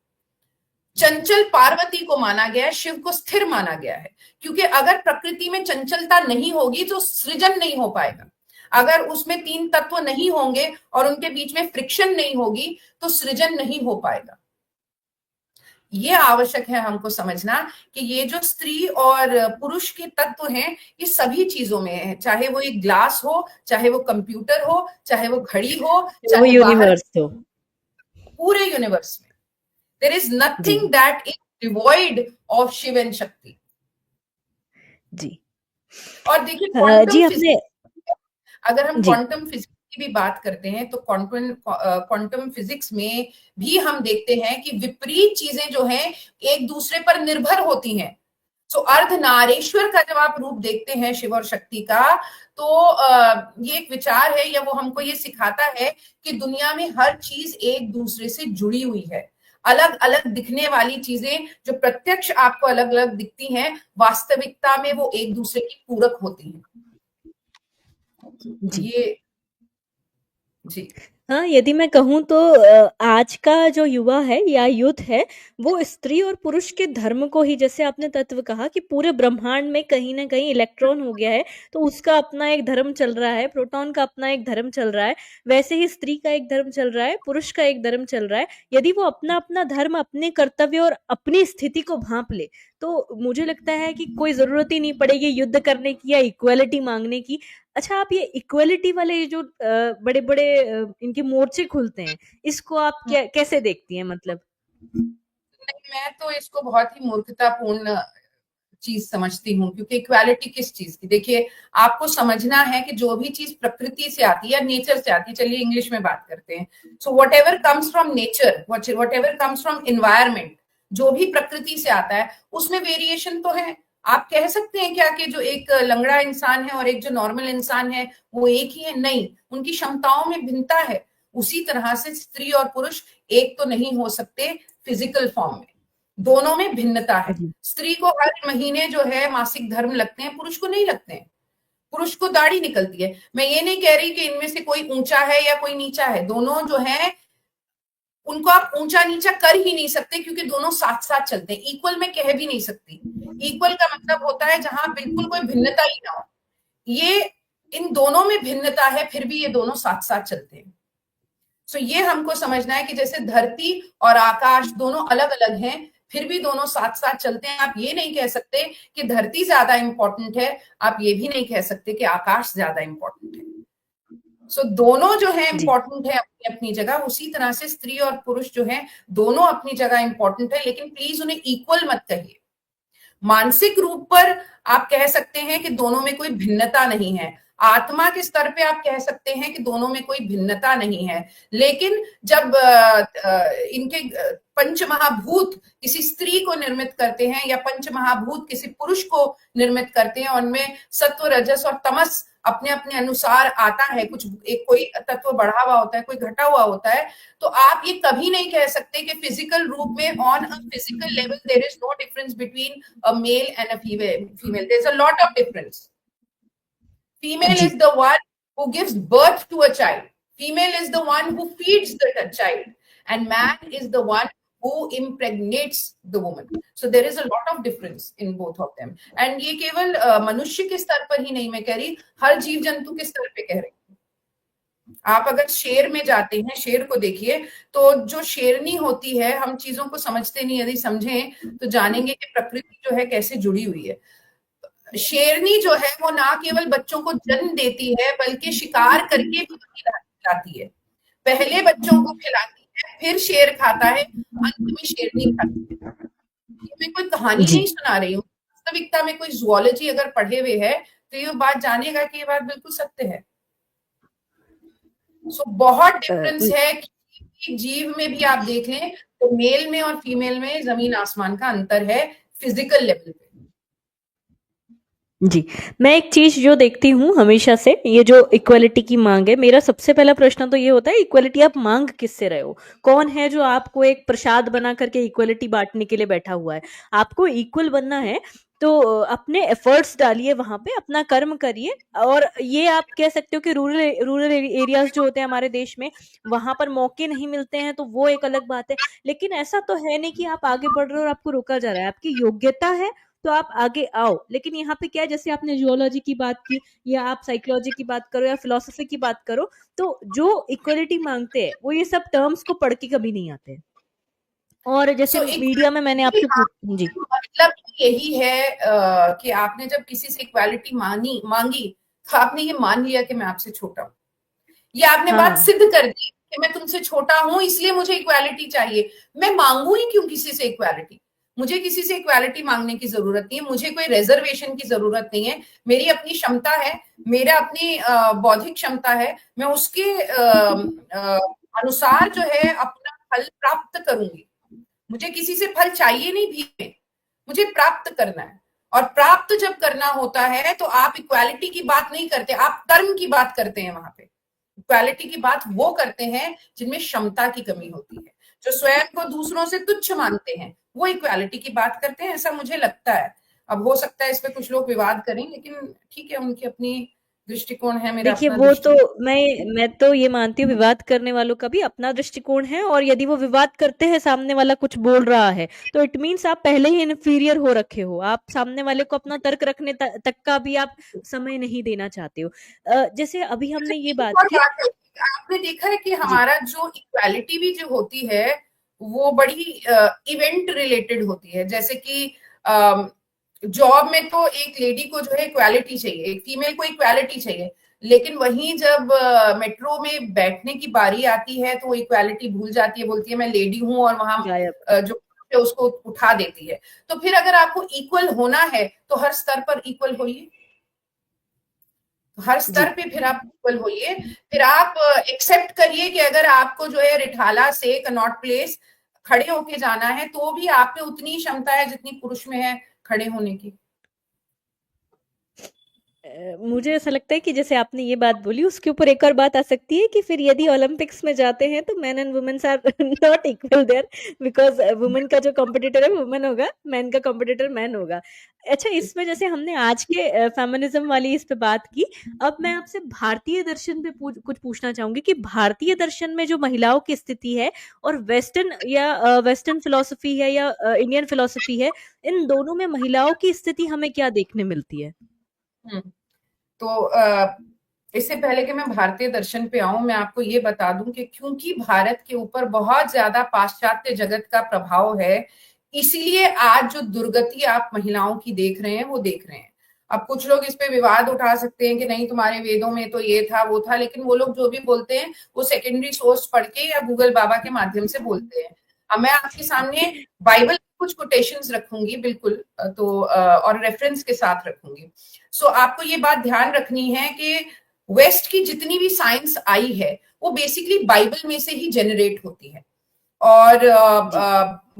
चंचल पार्वती को माना गया है, शिव को स्थिर माना गया है, क्योंकि अगर प्रकृति में चंचलता नहीं होगी तो सृजन नहीं हो पाएगा। अगर उसमें तीन तत्व नहीं होंगे और उनके बीच में फ्रिक्शन नहीं होगी तो सृजन नहीं हो पाएगा। ये आवश्यक है हमको समझना कि ये जो स्त्री और पुरुष के तत्व हैं ये सभी चीजों में है, चाहे वो एक ग्लास हो, चाहे वो कंप्यूटर हो, चाहे वो घड़ी हो,
वो
चाहे बाहर
यूनिवर्स हो।
पूरे यूनिवर्स में देयर इज
जी
nothing that is devoid of Shiva and Shakti.
जी।
और देखिए
जी
क्वांटम
आपने।
फिजिक्स, अगर हम
जी
क्वांटम फिजिक्स की भी बात करते हैं तो क्वांटम फिजिक्स में भी हम देखते हैं कि विपरीत चीजें जो हैं एक दूसरे पर निर्भर होती हैं। तो अर्धनारीश्वर का जब आप रूप देखते हैं शिव और शक्ति का, तो ये एक विचार है या वो हमको ये सिखाता है कि दुनिया में हर चीज एक दूसरे से जुड़ी हुई है। अलग अलग दिखने वाली चीजें जो प्रत्यक्ष आपको अलग अलग दिखती हैं, वास्तविकता में वो एक दूसरे की पूरक होती हैं।
जी।
ये जी
हाँ, यदि मैं कहूँ तो आज का जो युवा है या यूथ है, वो स्त्री और पुरुष के धर्म को ही, जैसे आपने तत्व कहा कि पूरे ब्रह्मांड में कहीं न कहीं इलेक्ट्रॉन हो गया है, तो उसका अपना एक धर्म चल रहा है, प्रोटॉन का अपना एक धर्म चल रहा है, वैसे ही स्त्री का एक धर्म चल रहा है, पुरुष का एक धर्म चल रहा है। यदि वो अपना-अपना धर्म, अपने कर्तव्य और अपनी स्थिति को भाँप ले, तो मुझे लगता है कि कोई ज़रूरत ही नहीं पड़ेगी युद्ध करने की या इक्वालिटी माँगने की। अच्छा, आप ये इक्वालिटी वाले ये जो बड़े-बड़े इनके मोर्चे खुलते हैं, इसको आप कैसे देखती हैं मतलब?
नहीं, मैं तो इसको बहुत ही मूर्खतापूर्ण चीज समझती हूँ, क्योंकि इक्वालिटी किस चीज की, देखिए आपको समझना है कि जो भी चीज प्रकृति से आती है या नेचर से आती है, चलिए इंग्लिश में बात करते हैं, so what ever comes from nature, what ever comes from environment, जो भी प्रकृति से आता है उसमें वेरिएशन तो है। आप कह सकते हैं क्या कि जो एक लंगड़ा इंसान है और एक जो नॉर्मल इंसान है वो एक ही है? नहीं, उनकी क्षमताओं में भिन्नता है। उसी तरह से स्त्री और पुरुष एक तो नहीं हो सकते फिजिकल फॉर्म में, दोनों में भिन्नता है।
जी,
स्त्री को हर महीने जो है मासिक धर्म लगते हैं, पुरुष को नहीं लगते हैं। पुरुष को दाढ़ी निकलती है। मैं ये नहीं कह रही कि इनमें से कोई ऊंचा है या कोई नीचा है, दोनों जो है उनको आप ऊंचा नीचा कर ही नहीं सकते, क्योंकि दोनों साथ साथ चलते हैं। इक्वल में कह भी नहीं सकती। इक्वल का मतलब होता है जहां बिल्कुल कोई भिन्नता ही ना हो। ये इन दोनों में भिन्नता है, फिर भी ये दोनों साथ साथ चलते हैं। सो ये हमको समझना है कि जैसे धरती और आकाश दोनों अलग अलग हैं, फिर भी दोनों साथ साथ चलते हैं। आप ये नहीं कह सकते कि धरती ज्यादा इंपॉर्टेंट है, आप ये भी नहीं कह सकते कि आकाश ज्यादा इंपॉर्टेंट है। सो दोनों जो है
जी,
इंपॉर्टेंट है अपनी अपनी जगह। उसी तरह से स्त्री और पुरुष जो है दोनों अपनी जगह इंपॉर्टेंट है, लेकिन प्लीज उन्हें इक्वल मत कहिए। मानसिक रूप पर आप कह सकते हैं कि दोनों में कोई भिन्नता नहीं है, आत्मा के स्तर पे आप कह सकते हैं कि दोनों में कोई भिन्नता नहीं है। लेकिन जब इनके पंच महाभूत किसी स्त्री को निर्मित करते हैं या पंच महाभूत किसी पुरुष को निर्मित करते हैं, उनमें सत्व, रजस और तमस अपने अपने अनुसार आता है, कुछ एक कोई तत्व बढ़ा हुआ होता है, कोई घटा हुआ होता है, तो आप ये कभी नहीं कह सकते कि फिजिकल रूप में on a physical level there is no difference between a male and a female. There's a lot of difference. Female
जी,
is the one who gives birth to a child. Female is the one who feeds the child. And man is the one who impregnates the woman. So there is a lot of difference in both of them. And ये केवल मनुष्य के स्तर पर ही नहीं मैं कह रही, हर जीव जंतु के स्तर पे कह रही। आप अगर शेर में जाते हैं, शेर को देखिए, तो जो शेरनी होती है, हम चीजों को समझते नहीं, यदि समझें तो जानेंगे कि प्रकृति जो है कैसे जुड़ी हुई है। शेरनी जो है वो ना केवल बच्चों को जन्म देती है, बल्कि शिकार करके भी उनकी लाती है। पहले बच्चों को खिलाती है, फिर शेर खाता है, अंत में शेरनी खाती है। ये मैं कोई कहानी
जी।
नहीं सुना रही हूँ। वास्तविकता में कोई ज़ूलॉजी अगर पढ़े हुए है, तो ये बात जानेगा कि ये बात बिल्कुल सत्य है। सो बहुत
अ,
डिफरेंस है, किसी भी जीव में भी आप देख लें, तो मेल में और फीमेल में ज़मीन आसमान का अंतर है फिजिकल लेवल पे।
जी, मैं एक चीज़ जो देखती हूँ हमेशा से, ये जो इक्वालिटी की माँग है, मेरा सबसे पहला प्रश्न तो ये होता है, इक्वालिटी आप माँग किससे रहे हो? कौन है जो आपको एक प्रसाद बना करके इक्वालिटी बाँटने के लिए बैठा हुआ है? आपको इक्वल बनना है, तो अपने एफर्ट्स डालिए वहाँ पे, अपना कर्म करिए। और ये आप कह सकते हो कि रूरल एरियाज़ जो होते हैं हमारे देश में, वहाँ पर मौके नहीं मिलते हैं, तो वो एक अलग बात है। लेकिन ऐसा तो है नहीं कि आप आगे बढ़ रहे हो और आपको रोका जा रहा है। आपकी योग्यता है, तो आप आगे आओ। लेकिन यहाँ पे क्या है, जैसे आपने ज़ूलॉजी की बात की, या आप साइकोलॉजी की बात करो, या फिलॉसफी की बात करो, तो जो इक्वालिटी माँगते हैं, वो ये सब टर्म्स को पढ़ के कभी नहीं आते हैं। और जैसे
सो
मीडिया में मैंने
इक्वालिटी
आपसे जी।
मतलब यही है कि आपने जब किसी से इक्वालिटी मांगी, तो आपने ये मान लिया कि मैं आपसे छोटा हूँ। ये आपने बात
हाँ,
सिद्ध कर दी कि मैं तुमसे छोटा हूं, इसलिए मुझे इक्वालिटी चाहिए। मैं मांगू ही क्यों किसी से इक्वालिटी? मुझे किसी से इक्वालिटी मांगने की जरूरत नहीं है, मुझे कोई रिजर्वेशन की जरूरत नहीं है। मेरी अपनी क्षमता है, मेरा अपनी बौद्धिक क्षमता है, मैं उसके अनुसार जो है अपना फल प्राप्त करूंगी। मुझे किसी से फल चाहिए नहीं भी, मुझे प्राप्त करना है। और प्राप्त जब करना होता है, तो आप इक्वालिटी की बात नहीं करते, आप कर्म की बात करते हैं। वहां पे इक्वालिटी की बात वो करते हैं जिनमें क्षमता की कमी होती है, जो स्वयं को दूसरों से तुच्छ मानते हैं, वो इक्वालिटी की बात करते हैं, ऐसा मुझे लगता है। अब हो सकता है इस पे कुछ लोग विवाद करें, लेकिन ठीक है, उनकी अपनी दृष्टिकोण है, मेरा
देखिए,
अपना
वो तो
दृष्टिकोण।
मैं तो ये मानती हूँ, विवाद करने वालों का भी अपना दृष्टिकोण है, और यदि वो विवाद करते हैं, सामने वाला कुछ बोल रहा है, तो इट मीन्स आप पहले ही इन्फीरियर हो रखे हो। आप सामने वाले को अपना तर्क रखने तक का भी आप समय नहीं देना चाहते हो। जैसे अभी हमने ये
एक
बात
और
की।
बात है, आपने देखा है कि
जी।
हमारा जो इक्वालिटी भी जो होती है, वो बड़ी इवेंट रिलेटेड होती है। जैसे कि जॉब में तो एक लेडी को जो है इक्वालिटी चाहिए, एक फीमेल को इक्वालिटी चाहिए, लेकिन वहीं जब मेट्रो में बैठने की बारी आती है, तो वो इक्वालिटी भूल जाती है, बोलती है मैं लेडी हूं, और वहां
गायब।
जो है उसको उठा देती है। तो फिर अगर आपको इक्वल होना है, तो हर स्तर पर इक्वल होइए, हर
जी।
स्तर पे फिर आप इक्वल होइए। फिर आप एक्सेप्ट करिए कि अगर आपको जो है रिठाला से कनॉट प्लेस खड़े होके जाना है, तो भी आप में उतनी क्षमता है जितनी पुरुष में है खड़े होने की।
मुझे ऐसा लगता है कि जैसे आपने ये बात बोली, उसके ऊपर एक और बात आ सकती है कि फिर यदि ओलंपिक्स में जाते हैं, तो men and womens are not equal there, because women का जो कॉम्पिटिटर है वुमेन होगा, मैन का कॉम्पिटिटर मैन होगा। अच्छा, इसमें जैसे हमने आज के फेमिनिज्म वाली इस पे बात की, अब मैं आपसे भारतीय दर्शन पे कुछ पूछना चाहूंगी कि भारतीय दर्शन में जो महिलाओं की स्थिति है, और वेस्टर्न फिलोसफी है, या इंडियन फिलोसफी है, इन दोनों में महिलाओं की स्थिति हमें क्या देखने मिलती है?
हम्म। तो इससे पहले कि मैं भारतीय दर्शन पे आऊं, मैं आपको ये बता दूं कि क्योंकि भारत के ऊपर बहुत ज्यादा पाश्चात्य जगत का प्रभाव है, इसीलिए आज जो दुर्गति आप महिलाओं की देख रहे हैं, वो देख रहे हैं। अब कुछ लोग इस पे विवाद उठा सकते हैं कि नहीं, तुम्हारे वेदों में तो ये था वो था, लेकिन वो लोग जो भी बोलते हैं, वो सेकेंडरी सोर्स पढ़ के या गूगल बाबा के माध्यम से बोलते हैं। अब मैं आपके सामने बाइबल कुछ कोटेशंस रखूंगी, बिल्कुल, तो और रेफरेंस के साथ रखूंगी। सो आपको ये बात ध्यान रखनी है कि वेस्ट की जितनी भी साइंस आई है, वो बेसिकली बाइबल में से ही जनरेट होती है। और
जी।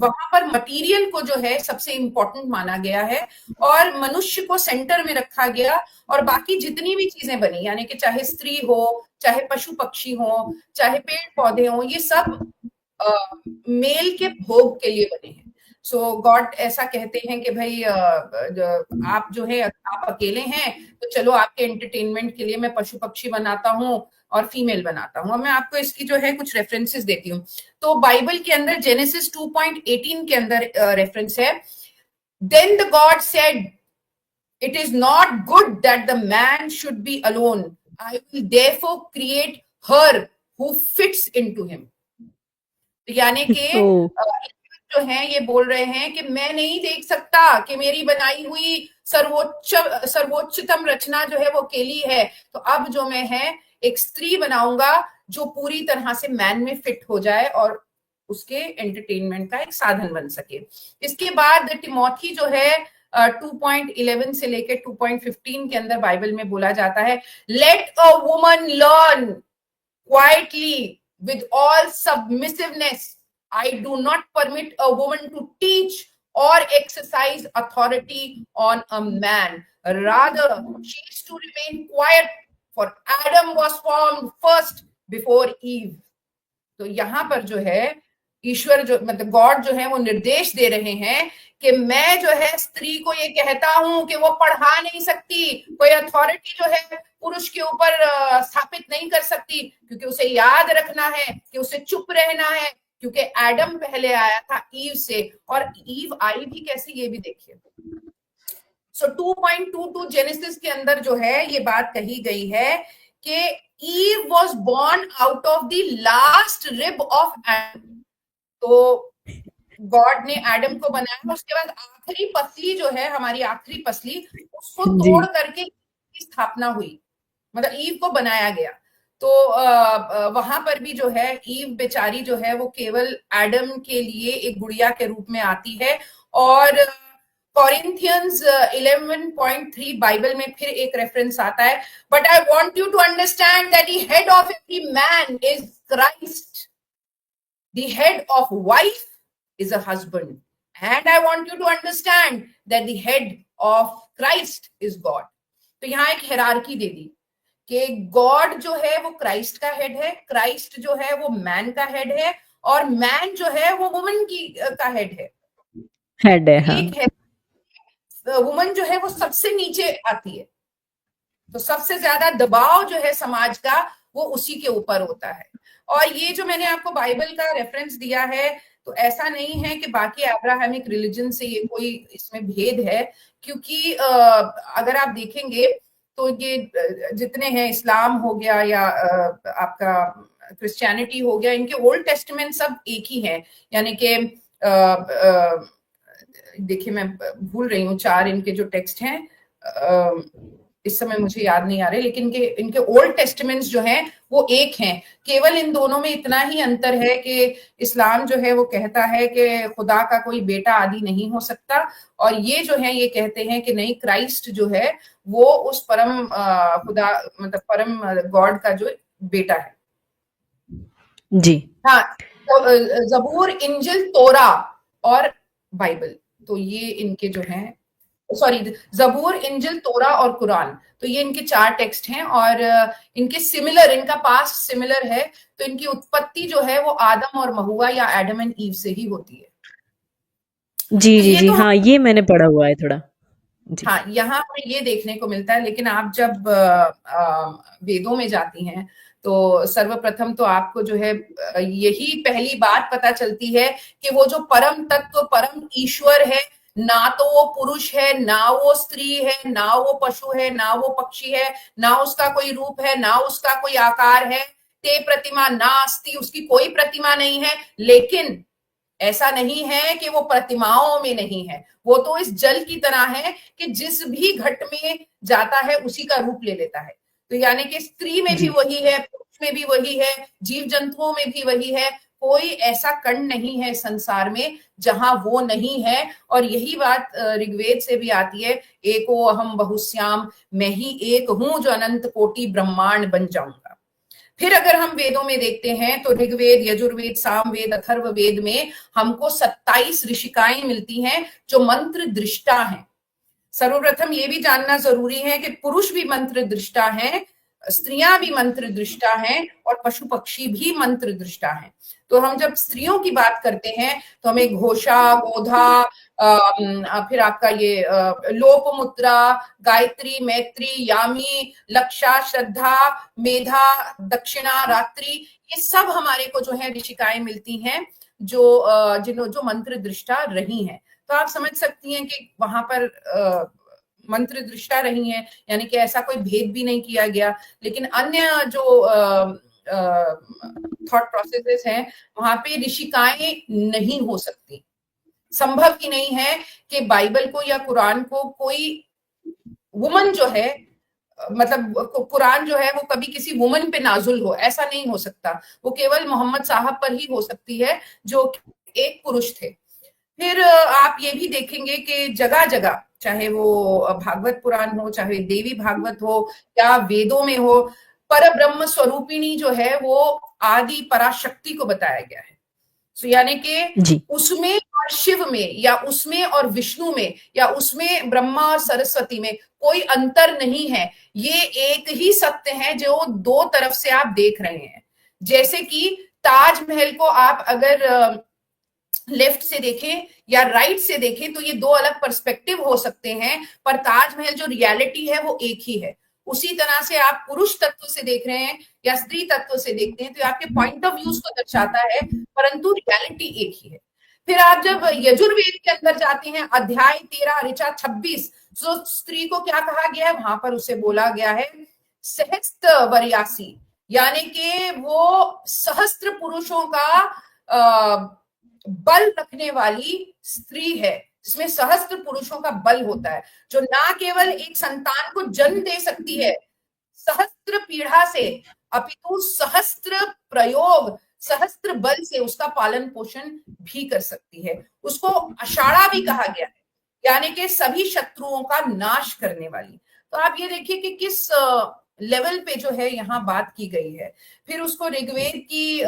वहां पर मटेरियल को जो है सबसे इंपॉर्टेंट माना गया है, और मनुष्य को सेंटर में रखा गया। और बाकी जितनी भी चीजें बनी, यानी कि चाहे स्त्री हो, चाहे पशु पक्षी हो, चाहे पेड़ पौधे हो, ये सब मेल के भोग के लिए बने हैं। सो गॉड ऐसा कहते हैं कि भाई आप जो है, आप अकेले हैं, तो चलो आपके एंटरटेनमेंट के लिए मैं पशु पक्षी बनाता हूँ और फीमेल बनाता हूँ। अब मैं आपको इसकी जो है कुछ रेफरेंसेस देती हूँ। तो बाइबल के अंदर जेनेसिस 2:18 के अंदर रेफरेंस है, then the God said it is not good that the man should be alone, I will therefore create her who fits into him. यानी कि
ओ।
जो है ये बोल रहे हैं कि मैं नहीं देख सकता कि मेरी बनाई हुई सर्वोच्चतम रचना जो है वो केली है, तो अब जो मैं है एक स्त्री बनाऊंगा जो पूरी तरह से मैन में फिट हो जाए और उसके एंटरटेनमेंट का एक साधन बन सके। इसके बाद टिमोथी जो है 2.11 से लेकर 2.15 के अंदर बाइबल में बोला जाता है, let a woman learn quietly with all submissiveness, I do not permit a woman to teach or exercise authority on a man. Rather, she is to remain quiet, for Adam was formed first before Eve. तो यहां पर जो है ईश्वर जो मतलब God जो है वो निर्देश दे रहे हैं कि मैं जो है स्त्री को ये कहता हूं कि वो पढ़ा नहीं सकती, कोई अथॉरिटी जो है पुरुष के ऊपर स्थापित नहीं कर सकती, क्योंकि उसे याद रखना है कि उसे चुप रहना है, क्योंकि एडम पहले आया था ईव से, और ईव आई भी कैसे ये भी देखिए। सो 2.22 जेनेसिस के अंदर जो है ये बात कही गई है कि Eve was born out of the last rib of Adam. तो गॉड ने एडम को बनाया, उसके बाद आखिरी पसली जो है हमारी आखिरी पसली, उसको तोड़ करके स्थापना हुई, मतलब ईव को बनाया गया। तो वहां पर भी जो है ईव बेचारी जो है वो केवल एडम के लिए एक गुड़िया के रूप में आती है। और कॉरिंथियंस 11.3 बाइबल में फिर एक रेफरेंस आता है, but I want you to understand that the head of every man is Christ, the head of wife is a husband, and I want you to understand that the head of Christ is God. तो यहाँ एक hierarchy दे दी कि God जो है वो Christ का head है, Christ जो है वो मैन का हेड है, और मैन जो है वो वुमन की का हेड है। हाँ। एक है वुमन जो है वो सबसे नीचे आती है, तो सबसे ज्यादा दबाव जो है समाज का वो उसी के ऊपर होता है। और ये जो मैंने आपको बाइबल का रेफरेंस दिया है, तो ऐसा नहीं है कि बाकी अब्राहमिक रिलीजन से ये कोई इसमें भेद है, क्योंकि अगर आप देखेंगे तो ये जितने हैं, इस्लाम हो गया या आपका क्रिश्चियनिटी हो गया, इनके ओल्ड टेस्टामेंट सब एक ही है। यानी कि देखिए मैं भूल रही हूँ 4 इनके जो टेक्स्ट हैं इस समय मुझे याद नहीं आ रहे, लेकिन इनके ओल्ड टेस्टामेंट्स जो हैं वो एक हैं। केवल इन दोनों में इतना ही अंतर है कि इस्लाम जो है वो कहता है कि खुदा का कोई बेटा आदि नहीं हो सकता, और ये जो है ये कहते हैं कि नहीं, क्राइस्ट जो है वो उस परम खुदा मतलब परम गॉड का जो बेटा है।
जी
हाँ, तो जबूर, इंजिल, तोरा और बाइबल, तो ये इनके जो हैं, सॉरी, जबूर, इंजिल, तोरा और कुरान, तो ये इनके 4 टेक्स्ट हैं। और इनके सिमिलर, इनका पास्ट सिमिलर है, तो इनकी उत्पत्ति जो है वो आदम और महुआ या एडम एंड ईव से ही होती है।
जी
तो
जी जी,
तो
हाँ ये मैंने पढ़ा हुआ है थोड़ा। जी।
हाँ, यहाँ हमें ये देखने को मिलता है। लेकिन आप जब वेदों में जाती हैं तो सर्वप्रथम तो आपको जो है यही पहली बात पता चलती है कि वो जो परम तत्व, परम ईश्वर है, ना तो वो पुरुष है, ना वो स्त्री है, ना वो पशु है, ना वो पक्षी है, ना उसका कोई रूप है, ना उसका कोई आकार है। ते प्रतिमा नास्ति, उसकी कोई प्रतिमा नहीं है। लेकिन ऐसा नहीं है कि वो प्रतिमाओं में नहीं है, वो तो इस जल की तरह है कि जिस भी घट में जाता है उसी का रूप ले लेता है। तो यानी कि स्त्री में भी वही है, पुरुष में भी वही है, जीव जंतुओं में भी वही है। कोई ऐसा कण नहीं है संसार में जहां वो नहीं है। और यही बात ऋग्वेद से भी आती है, एको अहम बहुश्याम, मैं ही एक हूं जो अनंत कोटि ब्रह्मांड बन जाऊंगा। फिर अगर हम वेदों में देखते हैं तो ऋग्वेद, यजुर्वेद, सामवेद, अथर्ववेद में हमको 27 ऋषिकाएं मिलती हैं जो मंत्र दृष्टा हैं। सर्वप्रथम ये भी जानना जरूरी है कि पुरुष भी मंत्र दृष्टा हैं, स्त्रियां भी मंत्र दृष्टा हैं, और पशु पक्षी भी मंत्र दृष्टा हैं। तो हम जब स्त्रियों की बात करते हैं तो हमें घोषा, गोधा, फिर आपका ये लोपमुद्रा, गायत्री, मैत्री, यामी, लक्षा, श्रद्धा, मेधा, दक्षिणा, रात्रि, ये सब हमारे को जो है ऋषिकाएं मिलती हैं जो मंत्र दृष्टा रही हैं। तो आप समझ सकती हैं कि वहां पर मंत्र दृष्टा रही हैं, यानी कि ऐसा कोई भेद भी नहीं किया गया। लेकिन अन्य जो थॉट प्रोसेसेस हैं वहां पे ऋषिकाएं नहीं हो सकती। संभव ही नहीं है कि बाइबल को या कुरान को कोई वुमन जो है मतलब कुरान जो है वो कभी किसी वुमन पे नाजुल हो, ऐसा नहीं हो सकता। वो केवल मोहम्मद साहब पर ही हो सकती है जो एक पुरुष थे। फिर आप ये भी देखेंगे कि जगह जगह, चाहे वो भागवत पुराण हो, चाहे देवी भागवत हो, या वेदों में हो, पर ब्रह्म स्वरूपिणी जो है वो आदि पराशक्ति को बताया गया है। सो यानी कि
जी।
उसमें और शिव में, या उसमें और विष्णु में, या उसमें ब्रह्मा और सरस्वती में कोई अंतर नहीं है। ये एक ही सत्य है जो दो तरफ से आप देख रहे हैं। जैसे कि ताजमहल को आप अगर लेफ्ट से देखें या राइट से देखें तो ये दो अलग पर्सपेक्टिव हो सकते हैं, पर ताजमहल जो रियलिटी है वो एक ही है। उसी तरह से आप पुरुष तत्व से देख रहे हैं या स्त्री तत्व से देखते हैं तो आपके पॉइंट ऑफ व्यूज को दर्शाता है, परंतु रियलिटी एक ही है। फिर आप जब यजुर्वेद के अंदर जाते हैं, अध्याय 13 ऋचा 26, तो स्त्री को क्या कहा गया है वहां पर? उसे बोला गया है सहस्त्र वर्यासी, यानी कि वो सहस्त्र पुरुषों का बल रखने वाली स्त्री है, जिसमें सहस्त्र पुरुषों का बल होता है, जो ना केवल एक संतान को जन्म दे सकती है सहस्त्र पीढ़ा से, अपितु सहस्त्र प्रयोग, सहस्त्र बल से उसका पालन पोषण भी कर सकती है। उसको अषाढ़ा भी कहा गया है, यानी कि सभी शत्रुओं का नाश करने वाली। तो आप ये देखिए कि किस लेवल पे जो है यहाँ बात की गई है। फिर उसको ऋग्वेद की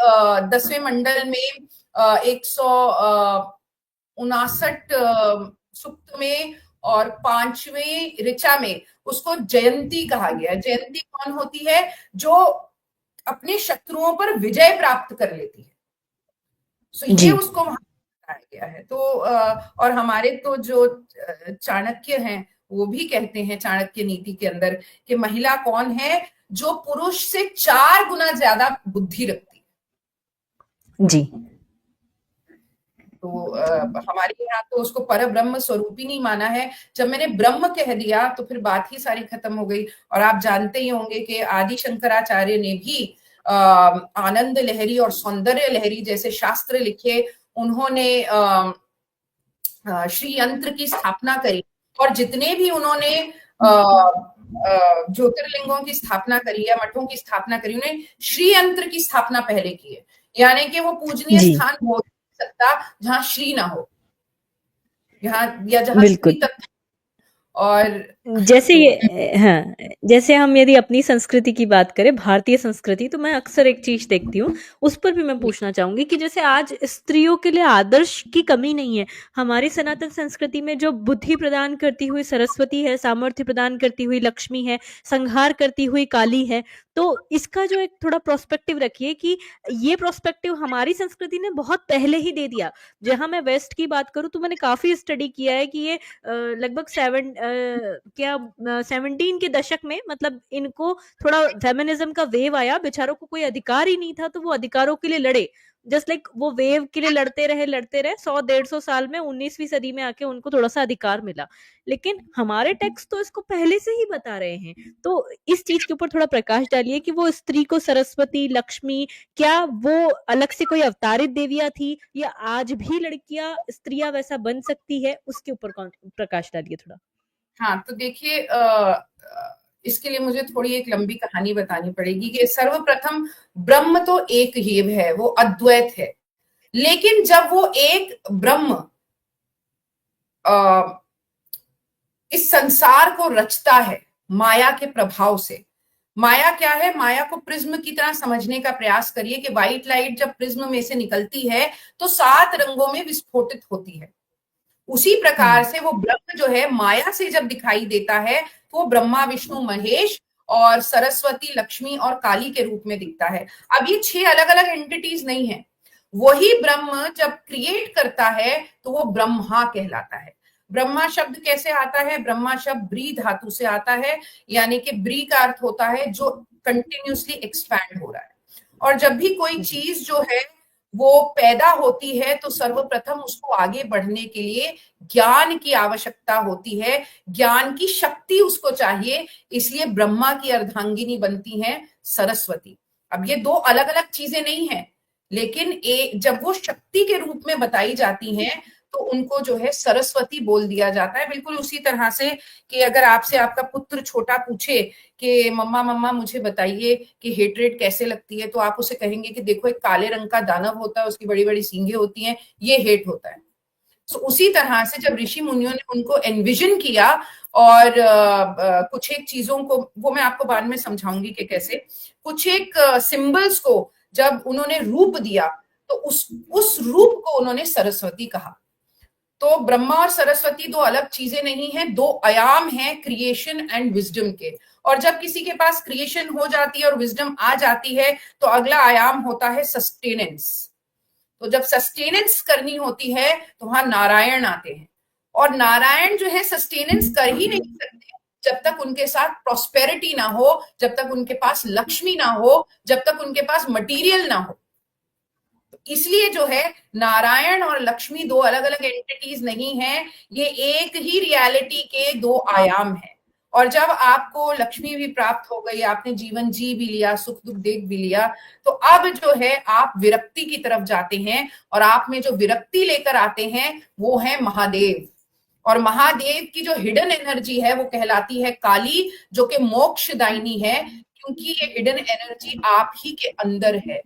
10वें मंडल में 159 सूक्त में और 5वें ऋचा में उसको जयंती कहा गया है। जयंती कौन होती है? जो अपने शत्रुओं पर विजय प्राप्त कर लेती है। सो ये
जी।
उसको वहां बताया गया है। तो और हमारे तो जो चाणक्य हैं वो भी कहते हैं चाणक्य नीति के अंदर कि महिला कौन है? जो पुरुष से 4 गुना ज्यादा बुद्धि रखती है।
जी।
तो हमारे यहाँ तो उसको पर ब्रह्म स्वरूपिणी माना है। जब मैंने ब्रह्म कह दिया तो फिर बात ही सारी खत्म हो गई। और आप जानते ही होंगे कि आदि शंकराचार्य ने भी आनंद लहरी और सौंदर्य लहरी जैसे शास्त्र लिखे। उन्होंने श्री यंत्र की स्थापना करी, और जितने भी उन्होंने ज्योतिर्लिंगों की स्थापना करी या मठों की स्थापना करी, उन्हें श्री यंत्र की स्थापना पहले की है। यानी कि वो पूजनीय
जी।
स्थान हो सकता जहां श्री ना हो, यहाँ या जहां स्त्री
बिल्कुल।
तत्व। और
जैसे
तो
ये हाँ, जैसे हम यदि अपनी संस्कृति की बात करें, भारतीय संस्कृति, तो मैं अक्सर एक चीज देखती हूँ, उस पर भी मैं पूछना चाहूंगी कि जैसे आज स्त्रियों के लिए आदर्श की कमी नहीं है। हमारी सनातन संस्कृति में जो बुद्धि प्रदान करती हुई सरस्वती है, सामर्थ्य प्रदान करती हुई लक्ष्मी है, संहार करती हुई काली है, तो इसका जो एक थोड़ा प्रोस्पेक्टिव रखिए कि ये प्रोस्पेक्टिव हमारी संस्कृति ने बहुत पहले ही दे दिया। जहां मैं वेस्ट की बात करूं तो मैंने काफी स्टडी किया है कि ये लगभग 17 के दशक में, मतलब इनको थोड़ा फेमिनिज्म का वेव आया, बेचारों को कोई अधिकार ही नहीं था तो वो अधिकारों के लिए लड़े। जस्ट लाइक वो वेव के लिए लड़ते रहे 100-150 साल में, 19वीं सदी में आके उनको थोड़ा सा अधिकार मिला। लेकिन हमारे टेक्स्ट तो इसको पहले से ही बता रहे हैं। तो इस चीज के ऊपर थोड़ा प्रकाश डालिए कि वो स्त्री को सरस्वती, लक्ष्मी, क्या वो अलग से कोई अवतारित देवियां थी, या आज भी लड़कियां, स्त्रियां वैसा बन सकती है, उसके ऊपर प्रकाश डालिए थोड़ा।
हाँ, तो देखिए इसके लिए मुझे थोड़ी एक लंबी कहानी बतानी पड़ेगी कि सर्वप्रथम ब्रह्म तो एक ही है, वो अद्वैत है। लेकिन जब वो एक ब्रह्म इस संसार को रचता है माया के प्रभाव से। माया क्या है? माया को प्रिज्म की तरह समझने का प्रयास करिए कि व्हाइट लाइट जब प्रिज्म में से निकलती है तो 7 रंगों में विस्फोटित होती है। उसी प्रकार से वो ब्रह्म जो है माया से जब दिखाई देता है तो वो ब्रह्मा, विष्णु, महेश और सरस्वती, लक्ष्मी और काली के रूप में दिखता है। अब ये 6 अलग अलग एंटिटीज नहीं है। वही ब्रह्म जब क्रिएट करता है तो वो ब्रह्मा कहलाता है। ब्रह्मा शब्द कैसे आता है? ब्रह्मा शब्द ब्री धातु से आता है, यानी कि ब्री का अर्थ होता है जो कंटिन्यूसली एक्सपैंड हो रहा है। और जब भी कोई चीज जो है वो पैदा होती है तो सर्वप्रथम उसको आगे बढ़ने के लिए ज्ञान की आवश्यकता होती है, ज्ञान की शक्ति उसको चाहिए। इसलिए ब्रह्मा की अर्धांगिनी बनती है सरस्वती। अब ये दो अलग अलग चीजें नहीं है, लेकिन जब वो शक्ति के रूप में बताई जाती हैं तो उनको जो है सरस्वती बोल दिया जाता है। बिल्कुल उसी तरह से कि अगर आपसे आपका पुत्र छोटा पूछे कि मम्मा मम्मा मुझे बताइए कि हेटरेट कैसे लगती है, तो आप उसे कहेंगे कि देखो एक काले रंग का दानव होता है, उसकी बड़ी बड़ी सींगें होती हैं, ये हेट होता है। तो उसी तरह से जब ऋषि मुनियों ने उनको एनविजन किया और कुछ एक चीजों को, वो मैं आपको बाद में समझाऊंगी कि कैसे, कुछ एक सिंबल्स को जब उन्होंने रूप दिया, तो उस रूप को उन्होंने सरस्वती कहा। तो ब्रह्मा और सरस्वती दो अलग चीजें नहीं है, दो आयाम हैं क्रिएशन एंड विजडम के। और जब किसी के पास क्रिएशन हो जाती है और विजडम आ जाती है, तो अगला आयाम होता है सस्टेनेंस। तो जब सस्टेनेंस करनी होती है तो वहां नारायण आते हैं, और नारायण जो है सस्टेनेंस कर ही नहीं सकते जब तक उनके साथ प्रॉस्पेरिटी ना हो, जब तक उनके पास लक्ष्मी ना हो, जब तक उनके पास मटीरियल ना हो। इसलिए जो है नारायण और लक्ष्मी दो अलग अलग एंटिटीज नहीं है, ये एक ही रियलिटी के दो आयाम हैं। और जब आपको लक्ष्मी भी प्राप्त हो गई, आपने जीवन जी भी लिया, सुख दुख देख भी लिया, तो अब जो है आप विरक्ति की तरफ जाते हैं, और आप में जो विरक्ति लेकर आते हैं वो है महादेव। और महादेव की जो हिडन एनर्जी है वो कहलाती है काली, जो कि मोक्षदायिनी है, क्योंकि ये हिडन एनर्जी आप ही के अंदर है।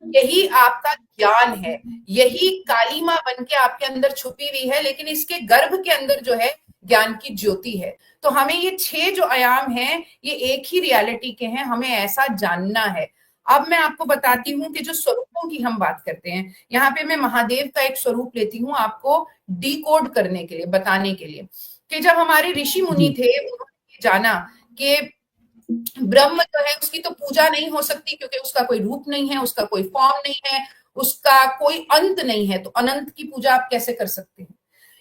यही आपका ज्ञान है, यही काली मां बन के आपके अंदर छुपी हुई है, लेकिन इसके गर्भ के अंदर जो है ज्ञान की ज्योति है। तो हमें ये 6 जो आयाम हैं ये एक ही रियलिटी के हैं, हमें ऐसा जानना है। अब मैं आपको बताती हूँ कि जो स्वरूपों की हम बात करते हैं, यहाँ पे मैं महादेव का एक स्वरूप लेती हूँ आपको डिकोड करने के लिए, बताने के लिए, कि जब हमारे ऋषि मुनि
जी।
थे उन्होंने जाना कि ब्रह्म जो है उसकी तो पूजा नहीं हो सकती, क्योंकि उसका कोई रूप नहीं है, उसका कोई फॉर्म नहीं है, उसका कोई अंत नहीं है, तो अनंत की पूजा आप कैसे कर सकते हैं।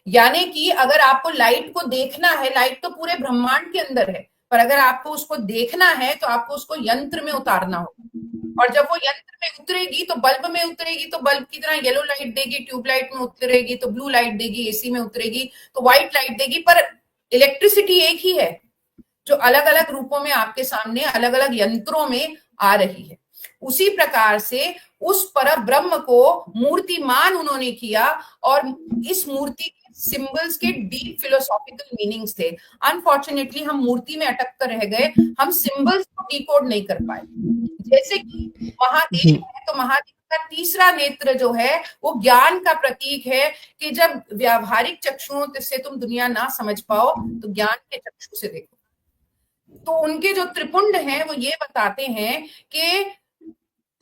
यानी कि अगर आपको लाइट को देखना है, लाइट तो पूरे ब्रह्मांड के अंदर है, पर अगर आपको उसको देखना है तो आपको उसको यंत्र में उतारना होगा। और जब वो यंत्र में उतरेगी तो बल्ब में उतरेगी, तो बल्ब की तरह येलो लाइट देगी, ट्यूबलाइट में उतरेगी तो ब्लू लाइट देगी, एसी में उतरेगी तो व्हाइट लाइट देगी, पर इलेक्ट्रिसिटी एक ही है, जो अलग अलग रूपों में आपके सामने अलग अलग यंत्रों में आ रही है। उसी प्रकार से उस पर ब्रह्म को मूर्तिमान उन्होंने किया, और इस मूर्ति के सिंबल्स के डीप फिलोसॉफिकल मीनिंग्स थे। अनफॉर्चुनेटली हम मूर्ति में अटक कर रह गए, हम सिंबल्स को डिकोड नहीं कर पाए। जैसे कि
जी।
महादेव है, तो महादेव का तीसरा नेत्र जो है वो ज्ञान का प्रतीक है, कि जब व्यावहारिक चक्षुओं से तुम दुनिया ना समझ पाओ तो ज्ञान के चक्षु से देखो। तो उनके जो त्रिपुंड हैं वो ये बताते हैं कि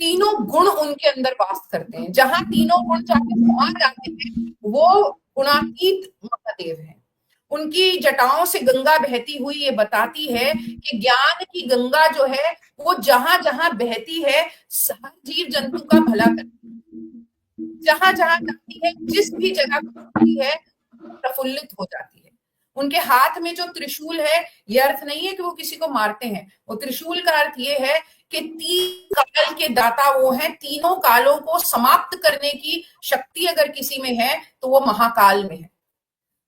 तीनों गुण उनके अंदर वास करते हैं, जहां तीनों गुण जाके समा जाते हैं वो गुणातीत महादेव हैं। उनकी जटाओं से गंगा बहती हुई ये बताती है कि ज्ञान की गंगा जो है वो जहां जहां बहती है हर जीव जंतु का भला करती है, जहां जहां जाती है, जिस भी जगह पहुंचती है प्रफुल्लित हो जाती है। उनके हाथ में जो त्रिशूल है, ये अर्थ नहीं है कि वो किसी को मारते हैं, वो त्रिशूल का अर्थ ये है कि तीन काल के दाता वो हैं, तीनों कालों को समाप्त करने की शक्ति अगर किसी में है तो वो महाकाल में है।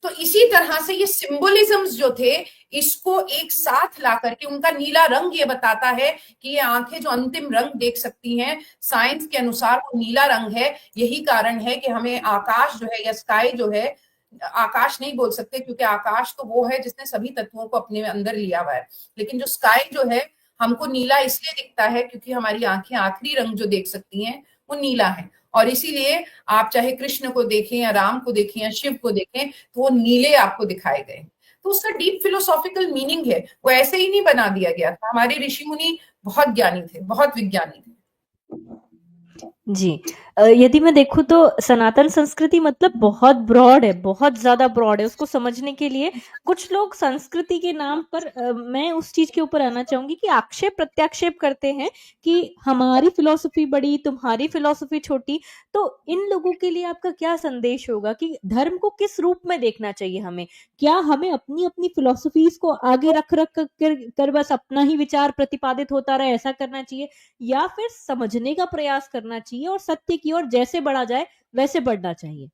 तो इसी तरह से ये सिंबलिज्म्स जो थे, इसको एक साथ ला करके उनका नीला रंग ये बताता है कि ये आंखें जो अंतिम रंग देख सकती हैं, साइंस के अनुसार वो नीला रंग है। यही कारण है कि हमें आकाश जो है या स्काई जो है, आकाश नहीं बोल सकते क्योंकि आकाश तो वो है जिसने सभी तत्वों को अपने अंदर लिया हुआ है, लेकिन जो स्काई जो है हमको नीला इसलिए दिखता है क्योंकि हमारी आंखें आखिरी रंग जो देख सकती हैं वो नीला है। और इसीलिए आप चाहे कृष्ण को देखें या राम को देखें या शिव को देखें तो वो नीले आपको दिखाए गए। तो उसका डीप फिलोसॉफिकल मीनिंग है, वो ऐसे ही नहीं बना दिया गया था। हमारे ऋषि मुनि बहुत ज्ञानी थे, बहुत विज्ञानी थे।
जी। यदि मैं देखूँ तो सनातन संस्कृति मतलब बहुत ब्रॉड है, बहुत ज़्यादा ब्रॉड है। उसको समझने के लिए कुछ लोग संस्कृति के नाम पर मैं उस चीज़ के ऊपर आना चाहूँगी कि आक्षेप-प्रत्याक्षेप करते हैं कि हमारी फ़िलॉसफ़ी बड़ी, तुम्हारी फ़िलॉसफ़ी छोटी। तो इन लोगों के लिए आपका क्या संदेश होगा कि धर्म को किस रूप में देखना चाहिए हमें? क्या हमें अपनी-अपनी फ़िलॉसफ़ीज़ को आगे रख कर बस अपना ही विचार प्रतिपादित होता रहे, ऐसा करना चाहिए? या फिर समझने का प्रयास करना चाहिए और सत्य की ओर जैसे बढ़ा जाए वैसे बढ़ना चाहिए?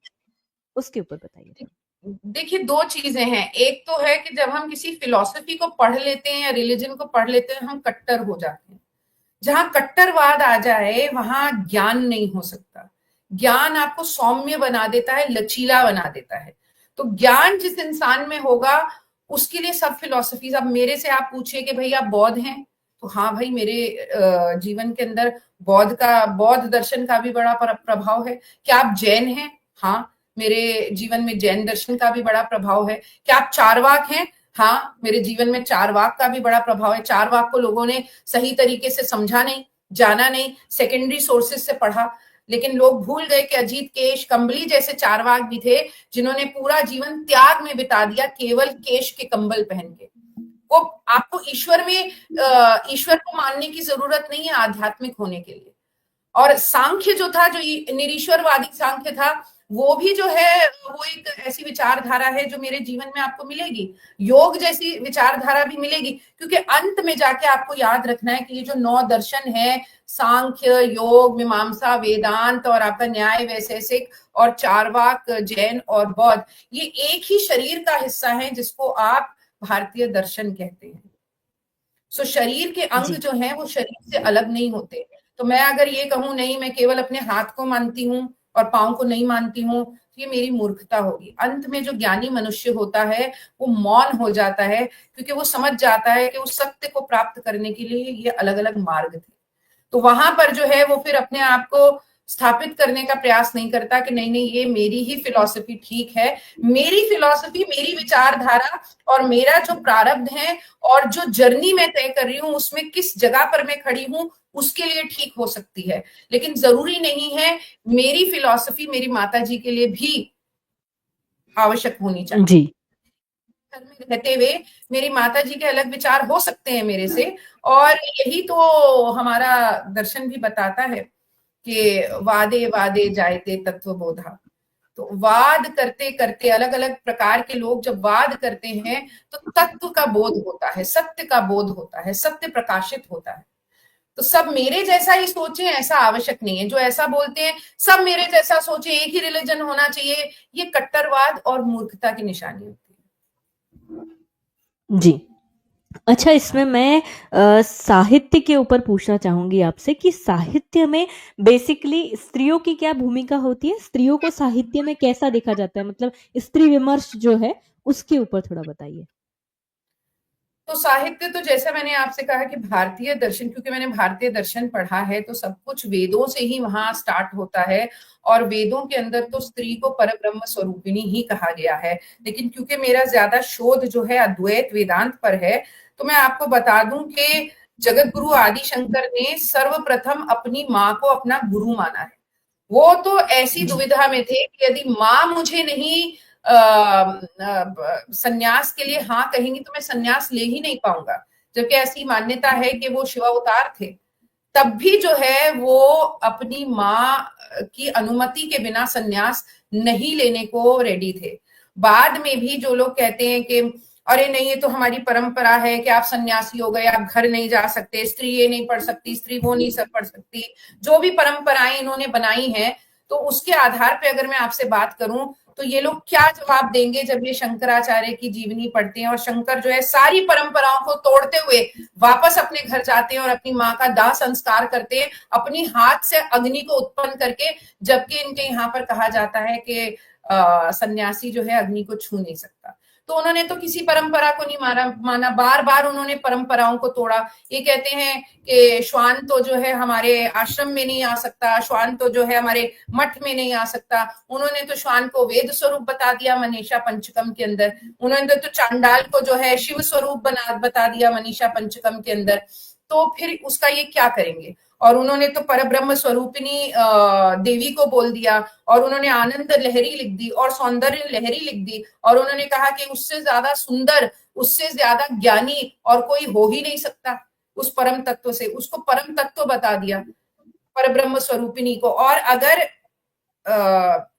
उसके ऊपर बताइए थोड़ा।
देखिए 2 चीजें हैं। एक तो है कि जब हम किसी फिलॉसफी को पढ़ लेते हैं या रिलीजन को पढ़ लेते हैं हम कट्टर हो जाते हैं। जहां कट्टरवाद आ जाए वहां ज्ञान नहीं हो सकता। ज्ञान आपको सौम्य बना देता है, लचीला बना देता है। तो ज्ञान जिस इंसान में होगा उसके लिए सब फिलॉसफीज, अब मेरे से आप पूछिए कि भाई आप बौद्ध हैं, तो हाँ भाई मेरे जीवन के अंदर बौद्ध दर्शन का भी बड़ा प्रभाव है। क्या आप जैन हैं? हाँ, मेरे जीवन में जैन दर्शन का भी बड़ा प्रभाव है। क्या आप चारवाक हैं? हाँ, मेरे जीवन में चारवाक का भी बड़ा प्रभाव है। चारवाक को लोगों ने सही तरीके से समझा नहीं, जाना नहीं, सेकेंडरी सोर्सेज से पढ़ा, लेकिन लोग भूल गए कि अजीत केश, कंबली जैसे चारवाक भी थे जिन्होंने पूरा जीवन त्याग में बिता दिया केवल केश के कंबल पहन के। वो आपको ईश्वर को मानने की जरूरत नहीं है आध्यात्मिक होने के लिए। और सांख्य जो था, जो निरीश्वरवादी सांख्य था, वो भी जो है वो एक ऐसी विचारधारा है जो मेरे जीवन में आपको मिलेगी। योग जैसी विचारधारा भी मिलेगी, क्योंकि अंत में जाके आपको याद रखना है कि ये जो 9 दर्शन है, सांख्य, योग, मीमांसा, वेदांत और आपका न्याय वैशेषिक और चारवाक, जैन और बौद्ध, ये एक ही शरीर का हिस्सा है जिसको आप भारतीय दर्शन कहते हैं। सो शरीर के अंग जो हैं वो शरीर से अलग नहीं होते। तो मैं अगर ये कहूं नहीं मैं केवल अपने हाथ को मानती हूँ और पाँव को नहीं मानती हूँ, तो ये मेरी मूर्खता होगी। अंत में जो ज्ञानी मनुष्य होता है वो मौन हो जाता है, क्योंकि वो समझ जाता है कि उस सत्य को प्राप्त करने के लिए ये अलग अलग मार्ग थे। तो वहां पर जो है वो फिर अपने आप को स्थापित करने का प्रयास नहीं करता कि नहीं नहीं ये मेरी ही फिलॉसफी ठीक है, मेरी फिलॉसफी, मेरी विचारधारा और मेरा जो प्रारब्ध है और जो जर्नी मैं तय कर रही हूँ उसमें किस जगह पर मैं खड़ी हूँ उसके लिए ठीक हो सकती है। लेकिन जरूरी नहीं है मेरी फिलॉसफी मेरी माता जी के लिए भी आवश्यक होनी चाहिए।
जी।
घर में रहते हुए मेरी माता जी के अलग विचार हो सकते हैं मेरे से, और यही तो हमारा दर्शन भी बताता है कि वादे वादे जायते तत्वबोधा। तो वाद करते करते अलग अलग प्रकार के लोग जब वाद करते हैं तो तत्व का बोध होता है, सत्य का बोध होता है, सत्य प्रकाशित होता है। तो सब मेरे जैसा ही सोचे ऐसा आवश्यक नहीं है। जो ऐसा बोलते हैं सब मेरे जैसा सोचे, एक ही रिलीजन होना चाहिए, ये कट्टरवाद और मूर्खता की निशानी होती है।
जी। अच्छा, इसमें मैं साहित्य के ऊपर पूछना चाहूंगी आपसे कि साहित्य में बेसिकली स्त्रियों की क्या भूमिका होती है, स्त्रियों को साहित्य में कैसा देखा जाता है, मतलब स्त्री विमर्श जो है उसके ऊपर थोड़ा बताइए।
तो साहित्य तो जैसा मैंने आपसे कहा कि भारतीय दर्शन, क्योंकि मैंने भारतीय दर्शन पढ़ा है तो सब कुछ वेदों से ही वहां स्टार्ट होता है, और वेदों के अंदर तो स्त्री को परब्रह्म स्वरूपिणी ही कहा गया है। लेकिन क्योंकि मेरा ज्यादा शोध जो है अद्वैत वेदांत पर है, तो मैं आपको बता दूं कि जगत गुरु आदि शंकर ने सर्वप्रथम अपनी माँ को अपना गुरु माना है। वो तो ऐसी दुविधा में थे कि यदि माँ मुझे नहीं सन्यास के लिए हाँ कहेंगी तो मैं सन्यास ले ही नहीं पाऊंगा, जबकि ऐसी मान्यता है कि वो शिवावतार थे। तब भी जो है वो अपनी माँ की अनुमति के बिना सन्यास नहीं लेने को रेडी थे। बाद में भी जो लोग कहते हैं कि अरे नहीं ये तो हमारी परंपरा है कि आप सन्यासी हो गए, आप घर नहीं जा सकते, स्त्री ये नहीं पढ़ सकती, स्त्री वो नहीं सब पढ़ सकती, जो भी परंपराएं इन्होंने बनाई हैं, तो उसके आधार पे अगर मैं आपसे बात करूं तो ये लोग क्या जवाब देंगे जब ये शंकराचार्य की जीवनी पढ़ते हैं और शंकर जो है सारी परंपराओं को तोड़ते हुए वापस अपने घर जाते हैं और अपनी माँ का दाह संस्कार करते हैं अपनी हाथ से अग्नि को उत्पन्न करके, जबकि इनके यहाँ पर कहा जाता है कि सन्यासी जो है अग्नि को छू नहीं सकता। तो उन्होंने तो किसी परंपरा को नहीं माना, बार बार उन्होंने परंपराओं को तोड़ा। ये कहते हैं कि श्वान तो जो है हमारे आश्रम में नहीं आ सकता, श्वान तो जो है हमारे मठ में नहीं आ सकता। उन्होंने तो श्वान को वेद स्वरूप बता दिया मनीषा पंचकम के अंदर, उन्होंने तो चांडाल को जो है शिव स्वरूप बता दिया मनीषा पंचकम के अंदर। तो फिर उसका ये क्या करेंगे? और उन्होंने तो परब्रह्म स्वरूपिणी देवी को बोल दिया, और उन्होंने आनंद लहरी लिख दी और सौंदर्य लहरी लिख दी, और उन्होंने कहा कि उससे ज्यादा सुंदर, उससे ज्यादा ज्ञानी और कोई हो ही नहीं सकता उस परम तत्व से। उसको परम तत्व बता दिया परब्रह्म स्वरूपिणी को। और अगर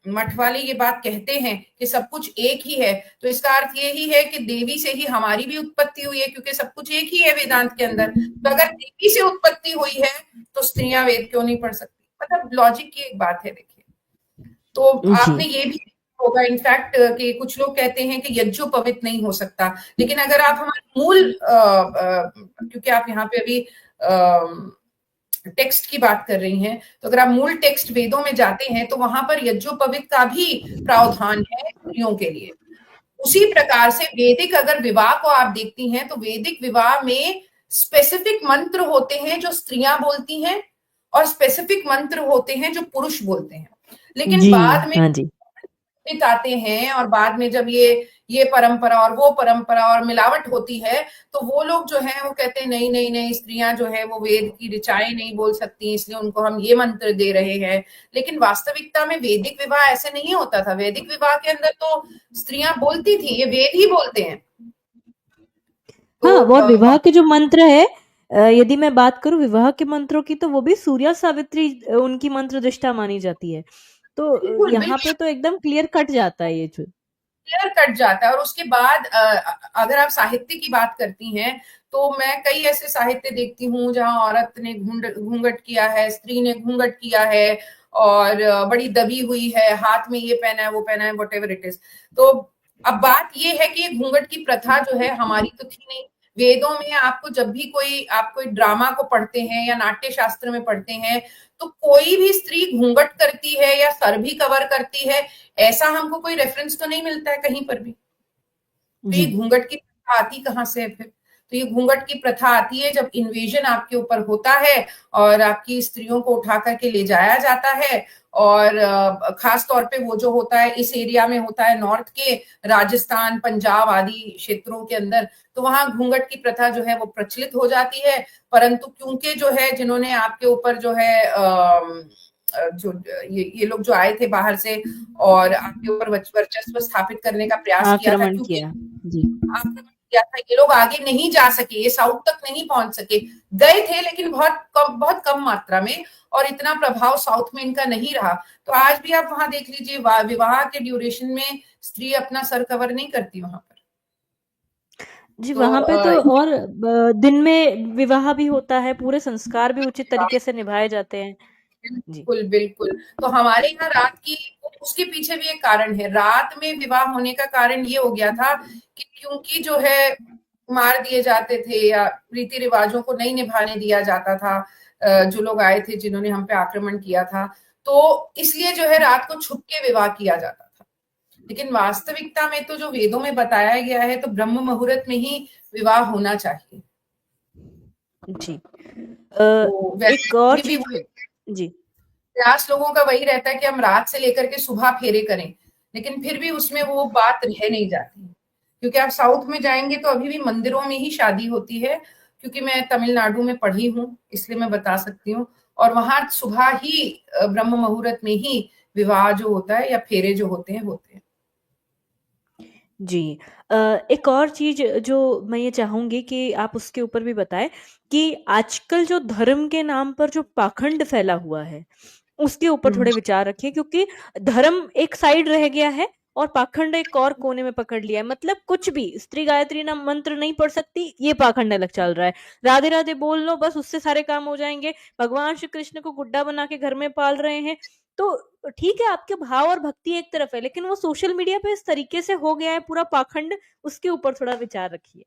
मठ वाले ये बात कहते हैं कि सब कुछ एक ही है, तो इसका अर्थ ये ही है कि देवी से ही हमारी भी उत्पत्ति हुई है, क्योंकि सब कुछ एक ही है वेदांत के अंदर। तो अगर देवी से उत्पत्ति हुई है तो स्त्रियां वेद क्यों नहीं पढ़ सकती? मतलब लॉजिक की एक बात है। देखिए, तो आपने ये भी होगा इनफैक्ट कि कुछ लोग कहते हैं कि यज्ञोपवीत नहीं हो सकता, लेकिन अगर आप हमारे मूल क्योंकि आप यहाँ पे अभी टेक्स्ट की बात कर रही हैं, तो अगर आप मूल टेक्स्ट वेदों में जाते हैं तो वहां पर यज्ञोपवीत का भी प्रावधान है स्त्रियों के लिए। उसी प्रकार से वैदिक अगर विवाह को आप देखती हैं तो वैदिक विवाह में स्पेसिफिक मंत्र होते हैं जो स्त्रियां बोलती हैं और स्पेसिफिक मंत्र होते हैं जो पुरुष बोलते हैं। लेकिन
जी,
बाद में
हाँ जी।
पंडित आते हैं और बाद में जब ये परंपरा और वो परंपरा और मिलावट होती है तो वो लोग जो है वो कहते हैं नहीं नहीं नहीं, स्त्रियां जो है वो वेद की ऋचाएं नहीं बोल सकती, इसलिए उनको हम ये मंत्र दे रहे हैं। लेकिन वास्तविकता में वैदिक विवाह ऐसे नहीं होता था। वैदिक विवाह के अंदर तो स्त्रियां बोलती थी, ये वेद ही बोलते हैं। तो
हाँ, और विवाह के जो मंत्र है, यदि मैं बात करूँ विवाह के मंत्रों की, तो वो भी सूर्या सावित्री उनकी मंत्र दृष्टा मानी जाती है। तो
बिल्कुल
यहाँ
बिल्कुल
पे तो एकदम क्लियर कट जाता है ये जो।
क्लियर कट जाता है। और उसके बाद अगर आप साहित्य की बात करती हैं तो मैं कई ऐसे साहित्य देखती हूँ जहां औरत ने घूंघट किया है, स्त्री ने घूंघट किया है और बड़ी दबी हुई है, हाथ में ये पहना है वो पहना है, वट एवर इट इज। तो अब बात ये है कि ये घूंघट की प्रथा जो है हमारी तो थी नहीं। वेदों में आपको जब भी आप कोई ड्रामा को पढ़ते हैं या नाट्य शास्त्र में पढ़ते हैं तो कोई भी स्त्री घूंघट करती है या सर भी कवर करती है, ऐसा हमको कोई रेफरेंस तो नहीं मिलता है कहीं पर भी। तो ये
जी।
घूंघट की प्रथा आती कहाँ से है फिर? तो ये घूंघट की प्रथा आती है जब इन्वेजन आपके ऊपर होता है और आपकी स्त्रियों को उठा करके ले जाया जाता है। और खास तौर पे वो जो होता है इस एरिया में होता है नॉर्थ के, राजस्थान पंजाब आदि क्षेत्रों के अंदर, तो वहां घूंघट की प्रथा जो है वो प्रचलित हो जाती है। परंतु क्योंकि जो है जिन्होंने आपके ऊपर जो है जो ये लोग जो आए थे बाहर से और आपके ऊपर वर्चस्व स्थापित करने का प्रयास किया था,
आक्रमण
क्योंकि
किया। जी।
आक्रमण किया था, ये लोग आगे नहीं जा सके, ये साउथ तक नहीं पहुंच सके। गए थे लेकिन बहुत कम मात्रा में, और इतना प्रभाव साउथ में इनका नहीं रहा। तो आज भी आप वहां देख लीजिए विवाह के ड्यूरेशन में स्त्री अपना सर कवर नहीं करती वहां पर।
जी,
तो
वहाँ पे तो और दिन में विवाह भी होता है, पूरे संस्कार भी उचित तरीके से निभाए जाते हैं। जी।
बिल्कुल बिल्कुल। तो हमारे यहाँ रात की, उसके पीछे भी एक कारण है। रात में विवाह होने का कारण ये हो गया था कि क्योंकि जो है मार दिए जाते थे या रीति रिवाजों को नहीं निभाने दिया जाता था, जो लोग आए थे जिन्होंने हम पे आक्रमण किया था, तो इसलिए जो है रात को छुप के विवाह किया जाता था। लेकिन वास्तविकता में तो जो वेदों में बताया गया है तो ब्रह्म मुहूर्त में ही विवाह होना चाहिए।
जी।
तो वैसे
एक और
अभी भी
चीज़। जी।
प्रयास लोगों का वही रहता है कि हम रात से लेकर के सुबह फेरे करें, लेकिन फिर भी उसमें वो बात रह नहीं जाती। क्योंकि आप साउथ में जाएंगे तो अभी भी मंदिरों में ही शादी होती है। क्योंकि मैं तमिलनाडु में पढ़ी हूँ इसलिए मैं बता सकती हूँ। और वहां सुबह ही ब्रह्म मुहूर्त में ही विवाह जो होता है या फेरे जो होते हैं होते हैं।
जी। एक और चीज़ जो मैं ये चाहूँगी कि आप उसके ऊपर भी बताएँ कि आजकल जो धर्म के नाम पर जो पाखंड फैला हुआ है, उसके ऊपर
हम्म।
थोड़े विचार रखिए, क्योंकि धर्म एक साइड रह गया है और पाखंड एक और कोने में पकड़ लिया है। मतलब कुछ भी, स्त्री गायत्री ना मंत्र नहीं पढ़ सकती, ये पाखंड अलग चल रहा है। राधे राधे बोल लो बस, उससे सारे काम हो जाएंगे। भगवान श्री कृष्ण को गुड्डा बना के घर में पाल रहे हैं। तो ठीक है, आपके भाव और भक्ति एक तरफ है, लेकिन वो सोशल मीडिया पे इस तरीके से हो गया है पूरा पाखंड, उसके ऊपर थोड़ा विचार रखिए।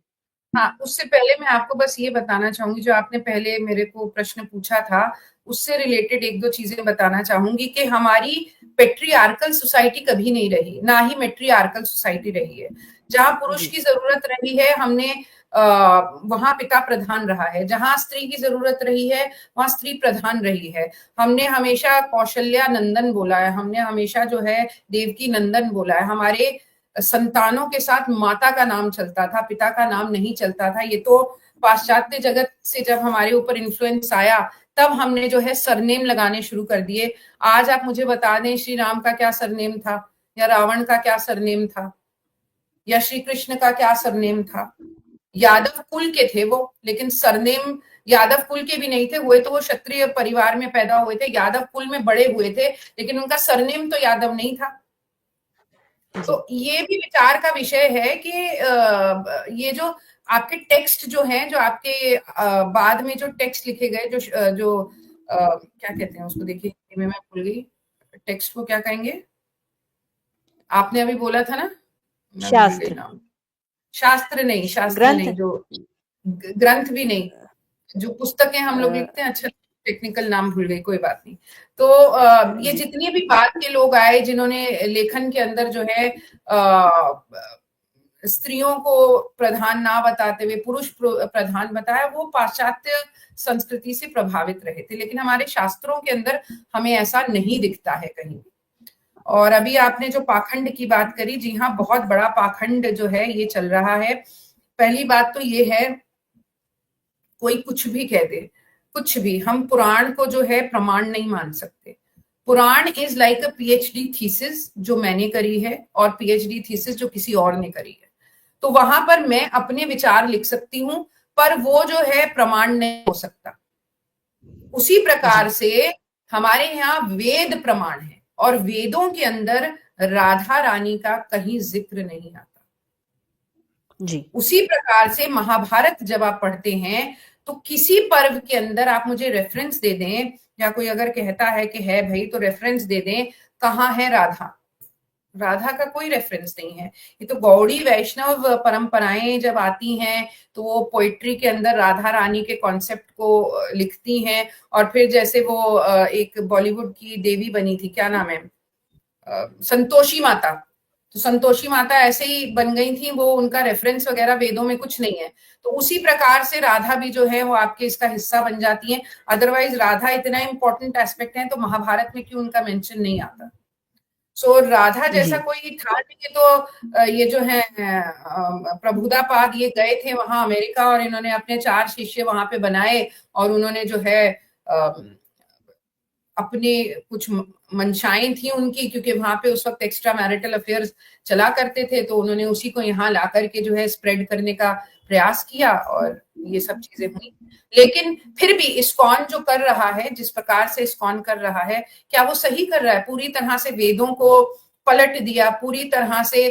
हाँ, उससे पहले मैं आपको बस ये बताना चाहूंगी, जो आपने पहले मेरे को प्रश्न पूछा था उससे रिलेटेड एक दो चीजें बताना चाहूंगी कि हमारी पेट्रियार्कल सोसाइटी कभी नहीं रही, ना ही मेट्रियार्कल सोसाइटी रही है। जहां पुरुष
जी।
की जरूरत रही है हमने वहां पिता प्रधान रहा है, जहां स्त्री की जरूरत रही है वहां स्त्री प्रधान रही है। हमने हमेशा कौशल्या नंदन बोला है, हमने हमेशा जो है देवकी नंदन बोला है। हमारे संतानों के साथ माता का नाम चलता था, पिता का नाम नहीं चलता था। ये तो पाश्चात्य जगत से जब हमारे ऊपर इन्फ्लुएंस आया तब हमने जो है सरनेम लगाने शुरू कर दिए। आज आप मुझे बता दें श्री राम का क्या सरनेम था, या रावण का क्या सरनेम था, या श्री कृष्ण का क्या सरनेम था? यादव कुल के थे वो, लेकिन सरनेम यादव कुल के भी नहीं थे, हुए तो वो क्षत्रिय परिवार में पैदा हुए थे, यादव कुल में बड़े हुए थे, लेकिन उनका सरनेम तो यादव नहीं था।
जी।
तो ये भी विचार का विषय है कि ये जो आपके टेक्स्ट जो हैं, जो आपके बाद में जो टेक्स्ट लिखे गए, जो क्या कहते हैं उसको, देखिए हिंदी में मैं भूल गई, टेक्स्ट को क्या कहेंगे? आपने अभी बोला था ना, मैं भूल गई
शास्त्र।
नाम। शास्त्र नहीं, शास्त्र
ग्रंथ।
नहीं, जो ग्रंथ भी नहीं, जो पुस्तकें हम लोग लिखते हैं, अच्छा टेक्निकल नाम भूल गई, कोई बात नहीं। तो ये
जी
जितने भी बाद के लोग आए जिन्होंने लेखन के अंदर जो है स्त्रियों को प्रधान ना बताते हुए पुरुष प्रधान बताया, वो पाश्चात्य संस्कृति से प्रभावित रहे थे, लेकिन हमारे शास्त्रों के अंदर हमें ऐसा नहीं दिखता है कहीं। और अभी आपने जो पाखंड की बात करी, जी हाँ, बहुत बड़ा पाखंड जो है ये चल रहा है। पहली बात तो ये है, कोई कुछ भी कह दे, कुछ भी, हम पुराण को जो है प्रमाण नहीं मान सकते। Purana is like a PhD thesis जो मैंने करी है, और पीएचडी थीसिस जो किसी और ने करी है। तो वहां पर मैं अपने विचार लिख सकती हूं, पर वो जो है प्रमाण नहीं हो सकता। उसी प्रकार
जी
से हमारे यहाँ वेद प्रमाण है, और वेदों के अंदर राधा रानी का कहीं जिक्र नहीं आता।
जी
उसी प्रकार से महाभारत जब आप पढ़ते हैं, तो किसी पर्व के अंदर आप मुझे रेफरेंस दे दें, या कोई अगर कहता है कि है भाई तो रेफरेंस दे दें, कहाँ है राधा? राधा का कोई रेफरेंस नहीं है। ये तो गौड़ी वैष्णव परंपराएं जब आती हैं, तो वो पोइट्री के अंदर राधा रानी के कॉन्सेप्ट को लिखती हैं। और फिर जैसे वो एक बॉलीवुड की देवी बनी थी, क्या नाम है, संतोषी माता। तो संतोषी माता ऐसे ही बन गई थी, वो उनका रेफरेंस वगैरह वेदों में कुछ नहीं है। तो उसी प्रकार से राधा भी जो है वो आपके इसका हिस्सा बन जाती है। अदरवाइज राधा इतना इंपॉर्टेंट एस्पेक्ट है, तो महाभारत में क्यों उनका मेंशन नहीं आता? सो राधा
जी
जैसा कोई था नहीं। तो ये जो है प्रभुदापाद, ये गए थे वहां अमेरिका, और इन्होंने अपने 4 शिष्य वहां पे बनाए, और उन्होंने जो है अपने कुछ मंशाएं थी उनकी, क्योंकि वहां पे उस वक्त एक्स्ट्रा मैरिटल अफेयर्स चला करते थे, तो उन्होंने उसी को यहाँ ला करके जो है स्प्रेड करने का प्रयास किया, और ये सब चीजें हुई। लेकिन फिर भी इस्कॉन जो कर रहा है, जिस प्रकार से इस्कॉन कर रहा है, क्या वो सही कर रहा है? पूरी तरह से वेदों को पलट दिया, पूरी तरह से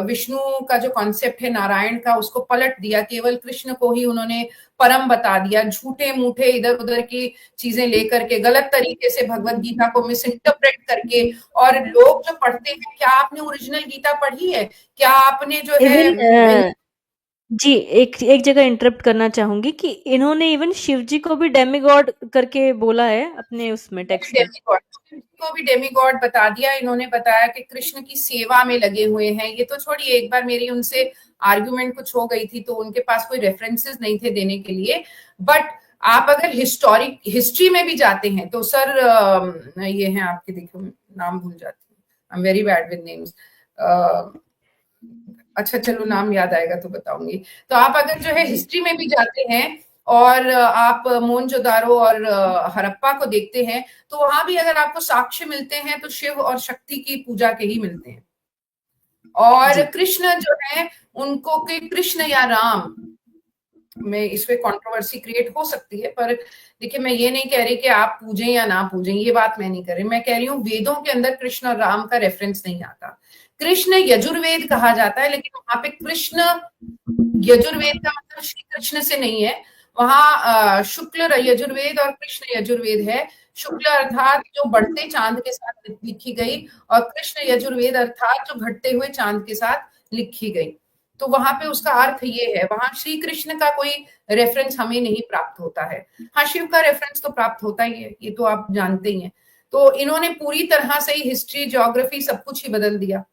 विष्णु का जो कॉन्सेप्ट है नारायण का, उसको पलट दिया, केवल कृष्ण को ही उन्होंने परम बता दिया, झूठे मूठे इधर उधर की चीजें लेकर के, गलत तरीके से भगवत गीता को मिस इंटरप्रेट करके। और लोग जो पढ़ते हैं, क्या आपने ओरिजिनल गीता पढ़ी है? क्या आपने जो है
इवन जी एक एक जगह इंटरप्ट करना चाहूंगी कि इन्होंने इवन शिव जी को भी डेमिगॉड करके बोला है अपने उसमें टेक्स्ट में।
डेमीगॉड को भी डेमीगॉड बता दिया। इन्होंने बताया कि कृष्ण की सेवा में लगे हुए हैं। ये तो छोड़िए, एक बार मेरी उनसे आर्ग्यूमेंट कुछ हो गई थी, तो उनके पास कोई रेफरेंसेस नहीं थे देने के लिए। बट आप अगर हिस्ट्री में भी जाते हैं, तो सर ये हैं आपके, देखो नाम भूल जाती हूँ, I am very bad with names. अच्छा चलो, नाम याद आएगा तो बताऊंगी। तो आप अगर जो है हिस्ट्री में भी जाते हैं, और आप मोहनजोदारो और हड़प्पा को देखते हैं, तो वहां भी अगर आपको साक्ष्य मिलते हैं, तो शिव और शक्ति की पूजा के ही मिलते हैं। और
जी
कृष्ण जो है, उनको कि कृष्ण या राम में इस पे कंट्रोवर्सी क्रिएट हो सकती है, पर देखिए मैं ये नहीं कह रही कि आप पूजें या ना पूजें, ये बात मैं नहीं कर रही। मैं कह रही हूँ वेदों के अंदर कृष्ण और राम का रेफरेंस नहीं आता। कृष्ण यजुर्वेद कहा जाता है, लेकिन वहां पे कृष्ण, यजुर्वेद का मतलब श्री कृष्ण से नहीं है। वहां शुक्ल यजुर्वेद और कृष्ण यजुर्वेद है। शुक्ल अर्थात जो बढ़ते चांद के साथ लिखी गई, और कृष्ण यजुर्वेद अर्थात जो घटते हुए चांद के साथ लिखी गई। तो वहां पे उसका अर्थ ये है, वहां श्री कृष्ण का कोई रेफरेंस हमें नहीं प्राप्त होता है। हाँ, शिव का रेफरेंस तो प्राप्त होता ही है, ये तो आप जानते ही हैं। तो इन्होंने पूरी तरह से ही हिस्ट्री, ज्योग्राफी सब कुछ ही बदल दिया।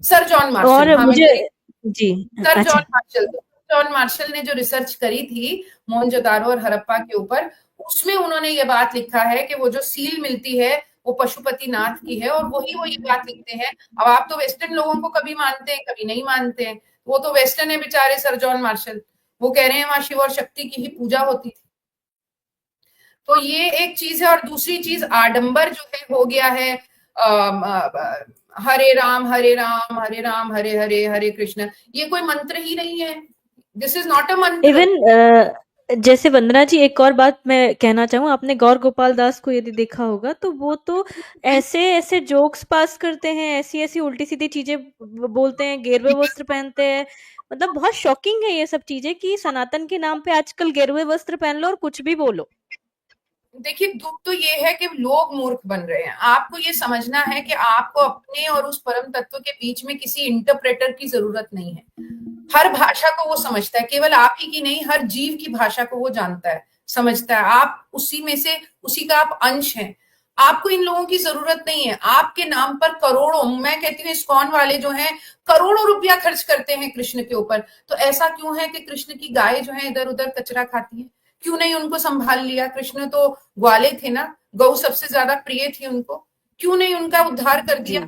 सर जॉन मार्शल,
और
हाँ मैं
मुझे
कह
जी
सर
अच्छा
जॉन मार्शल ने जो रिसर्च करी थी मोहनजोदारो और हड़प्पा के ऊपर, उसमें उन्होंने ये बात लिखा है कि वो जो सील मिलती है वो पशुपति नाथ की है, और वही वो ये बात लिखते हैं। अब आप तो वेस्टर्न लोगों को कभी मानते हैं, कभी नहीं मानते हैं। वो तो वेस्टर्न है बेचारे, सर जॉन मार्शल, वो कह रहे हैं वहां शिव और शक्ति की ही पूजा होती थी। तो ये एक चीज है। और दूसरी चीज, आडंबर जो है हो गया है। हरे राम हरे राम, हरे राम हरे हरे, हरे कृष्ण, ये कोई मंत्र ही नहीं है। दिस इज नॉट अ मंत्र।
इवन जैसे वंदना जी एक और बात मैं कहना चाहूँ, आपने गौर गोपाल दास को यदि देखा होगा तो वो तो ऐसे ऐसे जोक्स पास करते हैं, ऐसी ऐसी उल्टी सीधी चीजें बोलते हैं, गेरुए वस्त्र पहनते हैं। मतलब बहुत शॉकिंग है ये सब चीजें कि सनातन के नाम पे आजकल गेरुए वस्त्र पहन लो और कुछ भी बोलो।
देखिए, दुख तो ये है कि लोग मूर्ख बन रहे हैं। आपको ये समझना है कि आपको अपने और उस परम तत्व के बीच में किसी इंटरप्रेटर की जरूरत नहीं है। हर भाषा को वो समझता है, केवल आप ही की नहीं, हर जीव की भाषा को वो जानता है। समझता है, आप उसी में से, उसी का आप अंश हैं। आपको इन लोगों की जरूरत नहीं है। आपके नाम पर करोड़ों, मैं कहती हूँ इस्कॉन वाले जो हैं करोड़ों रुपया खर्च करते हैं कृष्ण के ऊपर। तो ऐसा क्यों है कि कृष्ण की गाय जो है इधर उधर कचरा खाती है? क्यों नहीं उनको संभाल लिया? कृष्ण तो ग्वाले थे ना, गौ सबसे ज्यादा प्रिय थी उनको, क्यों नहीं उनका उद्धार कर
जी।
दिया?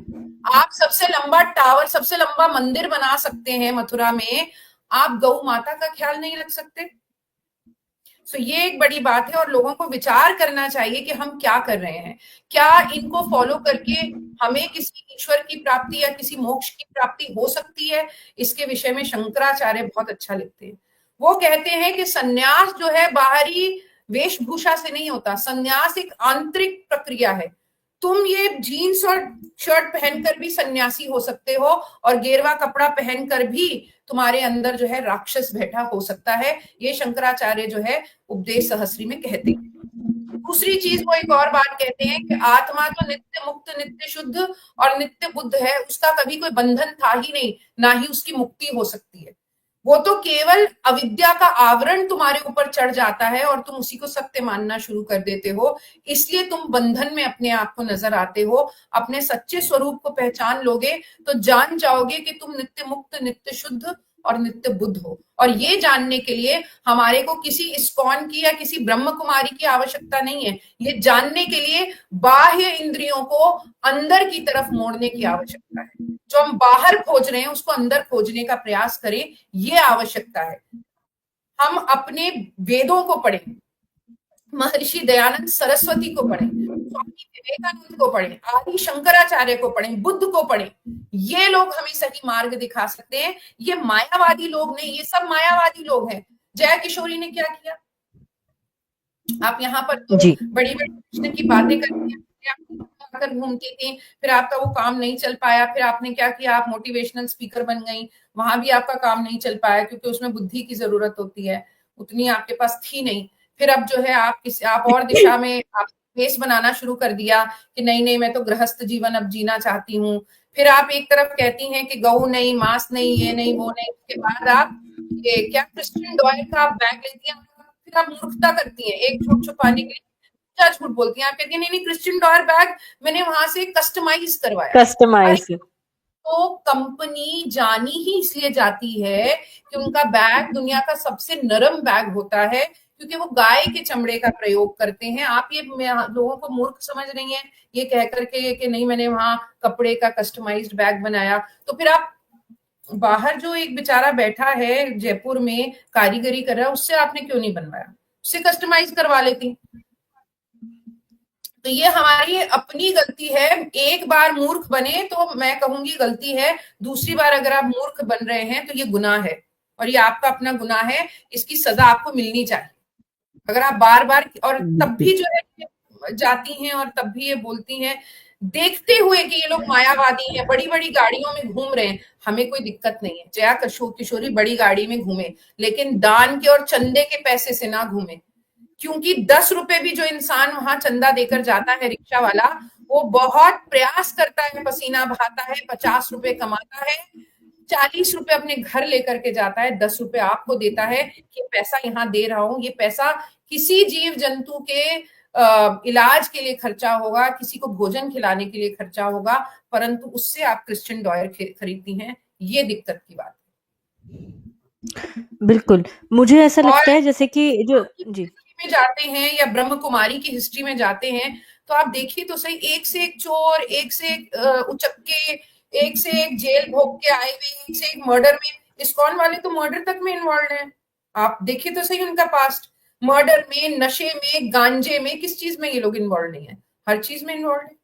आप सबसे लंबा टावर, सबसे लंबा मंदिर बना सकते हैं मथुरा में, आप गौ माता का ख्याल नहीं रख सकते? सो ये एक बड़ी बात है, और लोगों को विचार करना चाहिए कि हम क्या कर रहे हैं। क्या इनको फॉलो करके हमें किसी ईश्वर की प्राप्ति या किसी मोक्ष की प्राप्ति हो सकती है? इसके विषय में शंकराचार्य बहुत अच्छा लिखते हैं। वो कहते हैं कि सन्यास जो है बाहरी वेशभूषा से नहीं होता, सन्यास एक आंतरिक प्रक्रिया है। तुम ये जीन्स और शर्ट पहनकर भी सन्यासी हो सकते हो, और गेरवा कपड़ा पहनकर भी तुम्हारे अंदर जो है राक्षस बैठा हो सकता है। ये शंकराचार्य जो है उपदेश सहस्री में कहते हैं। दूसरी चीज वो एक और बात कहते हैं कि आत्मा तो नित्य मुक्त, नित्य शुद्ध और नित्य बुद्ध है, उसका कभी कोई बंधन था ही नहीं, ना ही उसकी मुक्ति हो सकती है। वो तो केवल अविद्या का आवरण तुम्हारे ऊपर चढ़ जाता है और तुम उसी को सत्य मानना शुरू कर देते हो, इसलिए तुम बंधन में अपने आप को नजर आते हो। अपने सच्चे स्वरूप को पहचान लोगे तो जान जाओगे कि तुम नित्य मुक्त, नित्य शुद्ध और नित्य बुद्ध हो। और ये जानने के लिए हमारे को किसी इस्कॉन की या किसी ब्रह्म कुमारी की आवश्यकता नहीं है। ये जानने के लिए बाह्य इंद्रियों को अंदर की तरफ मोड़ने की आवश्यकता है। जो हम बाहर खोज रहे हैं उसको अंदर खोजने का प्रयास करें, ये आवश्यकता है। हम अपने वेदों को पढ़ें, महर्षि दयानंद सरस्वती को पढ़ें, स्वामी विवेकानंद को पढ़ें, आदि शंकराचार्य को पढ़ें, बुद्ध को पढ़ें। ये लोग हमें सही मार्ग दिखा सकते हैं। ये मायावादी लोग नहीं, ये सब मायावादी लोग हैं। जया किशोरी ने क्या किया? आप यहाँ पर तो
जी।
बड़ी बड़ी कृष्ण की बातें करती हैं, आकर घूमती थी, फिर आपका वो काम नहीं चल पाया, फिर आपने क्या किया? आप मोटिवेशनल स्पीकर बन गई। वहां भी आपका काम नहीं चल पाया क्योंकि उसमें बुद्धि की जरूरत होती है, उतनी आपके पास थी नहीं। फिर अब जो है आप और दिशा में आप बेस बनाना शुरू कर दिया कि नहीं नहीं, मैं तो गृहस्थ जीवन अब जीना चाहती हूँ। फिर आप एक तरफ कहती हैं कि गऊ नहीं, मांस नहीं, ये नहीं, वो नहीं, उसके बाद आप ये क्या क्रिश्चियन डॉयर का आप बैग लेती हैं, फिर आप मूर्खता करती हैं एक झूठ छुपाने के लिए। क्या झूठ बोलती हैं? आप कहती हैं नहीं नहीं, क्रिश्चियन डॉयर बैग मैंने वहां से कस्टमाइज करवाया। अरे,
कस्टमाइज।
तो कंपनी जानी ही इसलिए जाती है कि उनका बैग दुनिया का सबसे नरम बैग होता है, क्योंकि वो गाय के चमड़े का प्रयोग करते हैं। आप ये लोगों को मूर्ख समझ रही हैं ये कह करके कि नहीं मैंने वहां कपड़े का कस्टमाइज्ड बैग बनाया। तो फिर आप बाहर जो एक बेचारा बैठा है जयपुर में कारीगरी कर रहा है, उससे आपने क्यों नहीं बनवाया? उससे कस्टमाइज करवा लेती। तो ये हमारी अपनी गलती है। एक बार मूर्ख बने तो मैं कहूंगी गलती है, दूसरी बार अगर आप मूर्ख बन रहे हैं तो ये गुनाह है, और ये आपका अपना गुनाह है। इसकी सजा आपको मिलनी चाहिए। अगर आप बार बार, और तब
बिल्कुल।
भी जो है जाती हैं और तब भी ये बोलती हैं, देखते हुए कि ये लोग मायावादी हैं, बड़ी बड़ी गाड़ियों में घूम रहे हैं, हमें कोई दिक्कत नहीं है। जया किशोरी बड़ी गाड़ी में घूमे, लेकिन दान के और चंदे के पैसे से ना घूमे। क्योंकि 10 रुपए भी जो इंसान वहां चंदा देकर जाता है, रिक्शा वाला, वो बहुत प्रयास करता है, पसीना बहाता है, 50 रुपए कमाता है, 40 रुपए अपने घर लेकर के जाता है, 10 रुपए आपको देता है कि पैसा यहाँ दे रहा हूं। ये पैसा किसी जीव जंतु के इलाज के लिए खर्चा होगा, किसी को भोजन खिलाने के लिए खर्चा होगा, परंतु उससे आप क्रिश्चियन डॉयर खरीदती हैं। ये दिक्कत की बात
बिल्कुल, मुझे ऐसा
है। और
लगता है जैसे कि जो जी।
हिस्ट्री में जाते हैं या ब्रह्म कुमारी की हिस्ट्री में जाते हैं, तो आप देखिए तो सही, एक से एक चोर, एक से एक उचक्के, एक से एक जेल भोग के आए हुए, एक से एक मर्डर में। इस्कॉन वाले तो मर्डर तक में इन्वॉल्व हैं। आप देखिए तो सही उनका पास्ट, मर्डर में, नशे में, गांजे में, किस चीज में ये लोग इन्वॉल्व नहीं है? हर चीज में इन्वॉल्व है।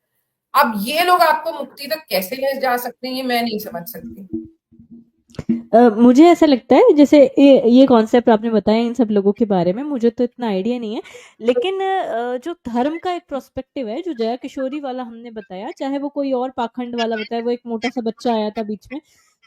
अब ये लोग आपको मुक्ति तक कैसे ले जा सकते हैं, ये मैं नहीं समझ सकती।
मुझे ऐसा लगता है जैसे ये कॉन्सेप्ट आपने बताया इन सब लोगों के बारे में, मुझे तो इतना आइडिया नहीं है। लेकिन जो धर्म का एक प्रोस्पेक्टिव है, जो जया किशोरी वाला हमने बताया, चाहे वो कोई और पाखंड वाला बताया, वो एक मोटा सा बच्चा आया था बीच में,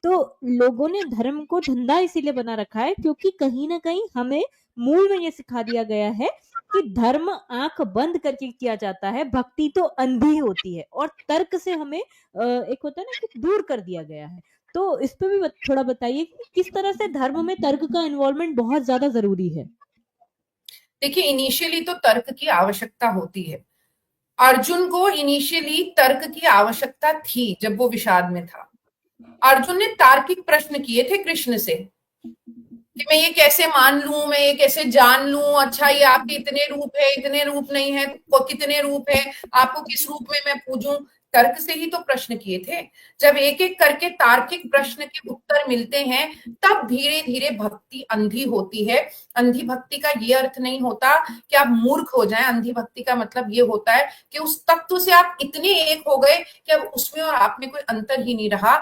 तो लोगों ने धर्म को धंधा इसीलिए बना रखा है क्योंकि कहीं ना कहीं हमें मूल में ये सिखा दिया गया है कि धर्म आंख बंद करके किया जाता है, भक्ति तो अंधी होती है, और तर्क से हमें एक होता है ना कि दूर कर दिया गया है। तो इस पे भी थोड़ा बताइए कि किस तरह से धर्म में तर्क का इन्वॉल्वमेंट बहुत ज्यादा जरूरी है।
देखिए, इनिशियली तो तर्क की आवश्यकता होती है। अर्जुन को इनिशियली तर्क की आवश्यकता थी जब वो विषाद में था। अर्जुन ने तार्किक प्रश्न किए थे कृष्ण से कि मैं ये कैसे मान लूं, मैं ये कैसे जान लूं, अच्छा ये आपके इतने रूप है, इतने रूप नहीं है, वो कितने रूप है, आपको किस रूप में मैं पूजूं। तर्क से ही तो प्रश्न किए थे। जब एक एक करके तार्किक प्रश्न के उत्तर मिलते हैं, तब धीरे धीरे भक्ति अंधी होती है। अंधी भक्ति का ये अर्थ नहीं होता कि आप मूर्ख हो जाएं। अंधी भक्ति का मतलब ये होता है कि उस तत्व से आप इतने एक हो गए कि अब उसमें और आप में कोई अंतर ही नहीं रहा।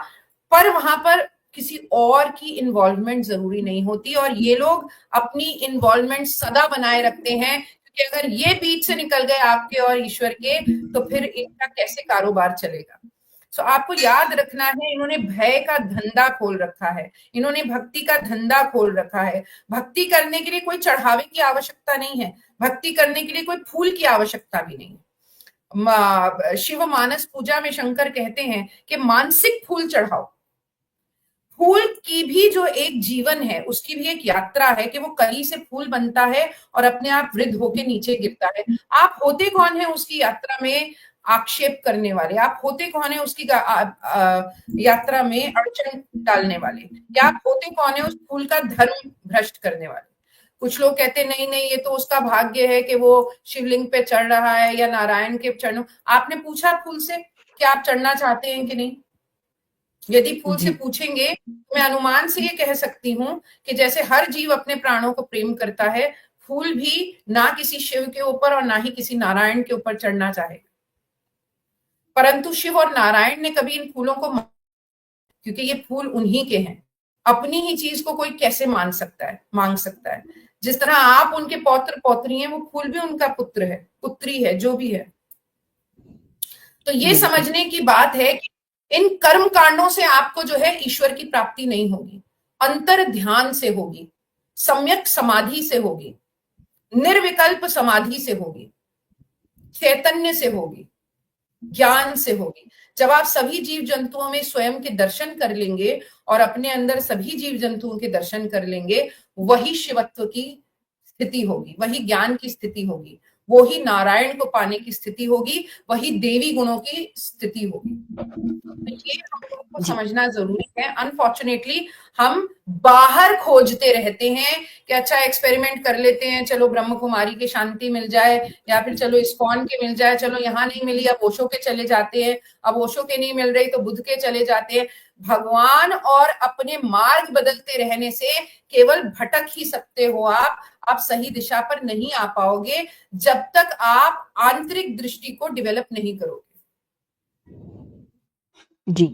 पर वहां पर किसी और की इन्वॉल्वमेंट जरूरी नहीं होती, और ये लोग अपनी इन्वॉल्वमेंट सदा बनाए रखते हैं, क्योंकि अगर ये बीच से निकल गए आपके और ईश्वर के, तो फिर इनका कैसे कारोबार चलेगा। सो आपको याद रखना है, इन्होंने भय का धंधा खोल रखा है, इन्होंने भक्ति का धंधा खोल रखा है। भक्ति करने के लिए कोई चढ़ावे की आवश्यकता नहीं है, भक्ति करने के लिए कोई फूल की आवश्यकता भी नहीं है। शिव मानस पूजा में शंकर कहते हैं कि मानसिक फूल चढ़ाओ। फूल की भी जो एक जीवन है, उसकी भी एक यात्रा है कि वो कली से फूल बनता है और अपने आप वृद्ध होके नीचे गिरता है। आप होते कौन है उसकी यात्रा में आक्षेप करने वाले, आप होते कौन है उसकी यात्रा में अड़चन डालने वाले, या आप होते कौन है उस फूल का धर्म भ्रष्ट करने वाले। कुछ लोग कहते नहीं नहीं, ये तो उसका भाग्य है कि वो शिवलिंग पे चढ़ रहा है या नारायण के चरणों। आपने पूछा फूल से कि आप चढ़ना चाहते हैं कि नहीं? यदि फूल से
जी।
पूछेंगे तो मैं अनुमान से ये कह सकती हूँ कि जैसे हर जीव अपने प्राणों को प्रेम करता है, फूल भी ना किसी शिव के ऊपर और ना ही किसी नारायण के ऊपर चढ़ना चाहेगा। परंतु शिव और नारायण ने कभी इन फूलों को, क्योंकि ये फूल उन्हीं के हैं, अपनी ही चीज को कोई कैसे मान सकता है, मांग सकता है। जिस तरह आप उनके पौत्र पौत्री हैं, वो फूल भी उनका पुत्र है, पुत्री है, जो भी है। तो ये
बिल्कुल।
समझने की बात है कि इन कर्म कांडों से आपको जो है ईश्वर की प्राप्ति नहीं होगी, अंतर ध्यान से होगी, सम्यक समाधि से होगी, निर्विकल्प समाधि से होगी, चैतन्य से होगी, ज्ञान से होगी। जब आप सभी जीव जंतुओं में स्वयं के दर्शन कर लेंगे और अपने अंदर सभी जीव जंतुओं के दर्शन कर लेंगे, वही शिवत्व की स्थिति होगी, वही ज्ञान की स्थिति होगी, वो ही नारायण को पाने की स्थिति होगी, वही देवी गुणों की स्थिति होगी। तो ये हम लोगों को
जी।
समझना जरूरी है। अनफॉर्चुनेटली हम बाहर खोजते रहते हैं कि अच्छा एक्सपेरिमेंट कर लेते हैं, चलो ब्रह्म कुमारी की शांति मिल जाए, या फिर चलो इस्कॉन के मिल जाए, चलो यहाँ नहीं मिली अब ओशो के चले जाते हैं, अब ओशो के नहीं मिल रही तो बुद्ध के चले जाते हैं। भगवान और अपने मार्ग बदलते रहने से केवल भटक ही सकते हो आप सही दिशा पर नहीं आ पाओगे जब तक आप आंतरिक दृष्टि को डेवलप नहीं करोगे।
जी।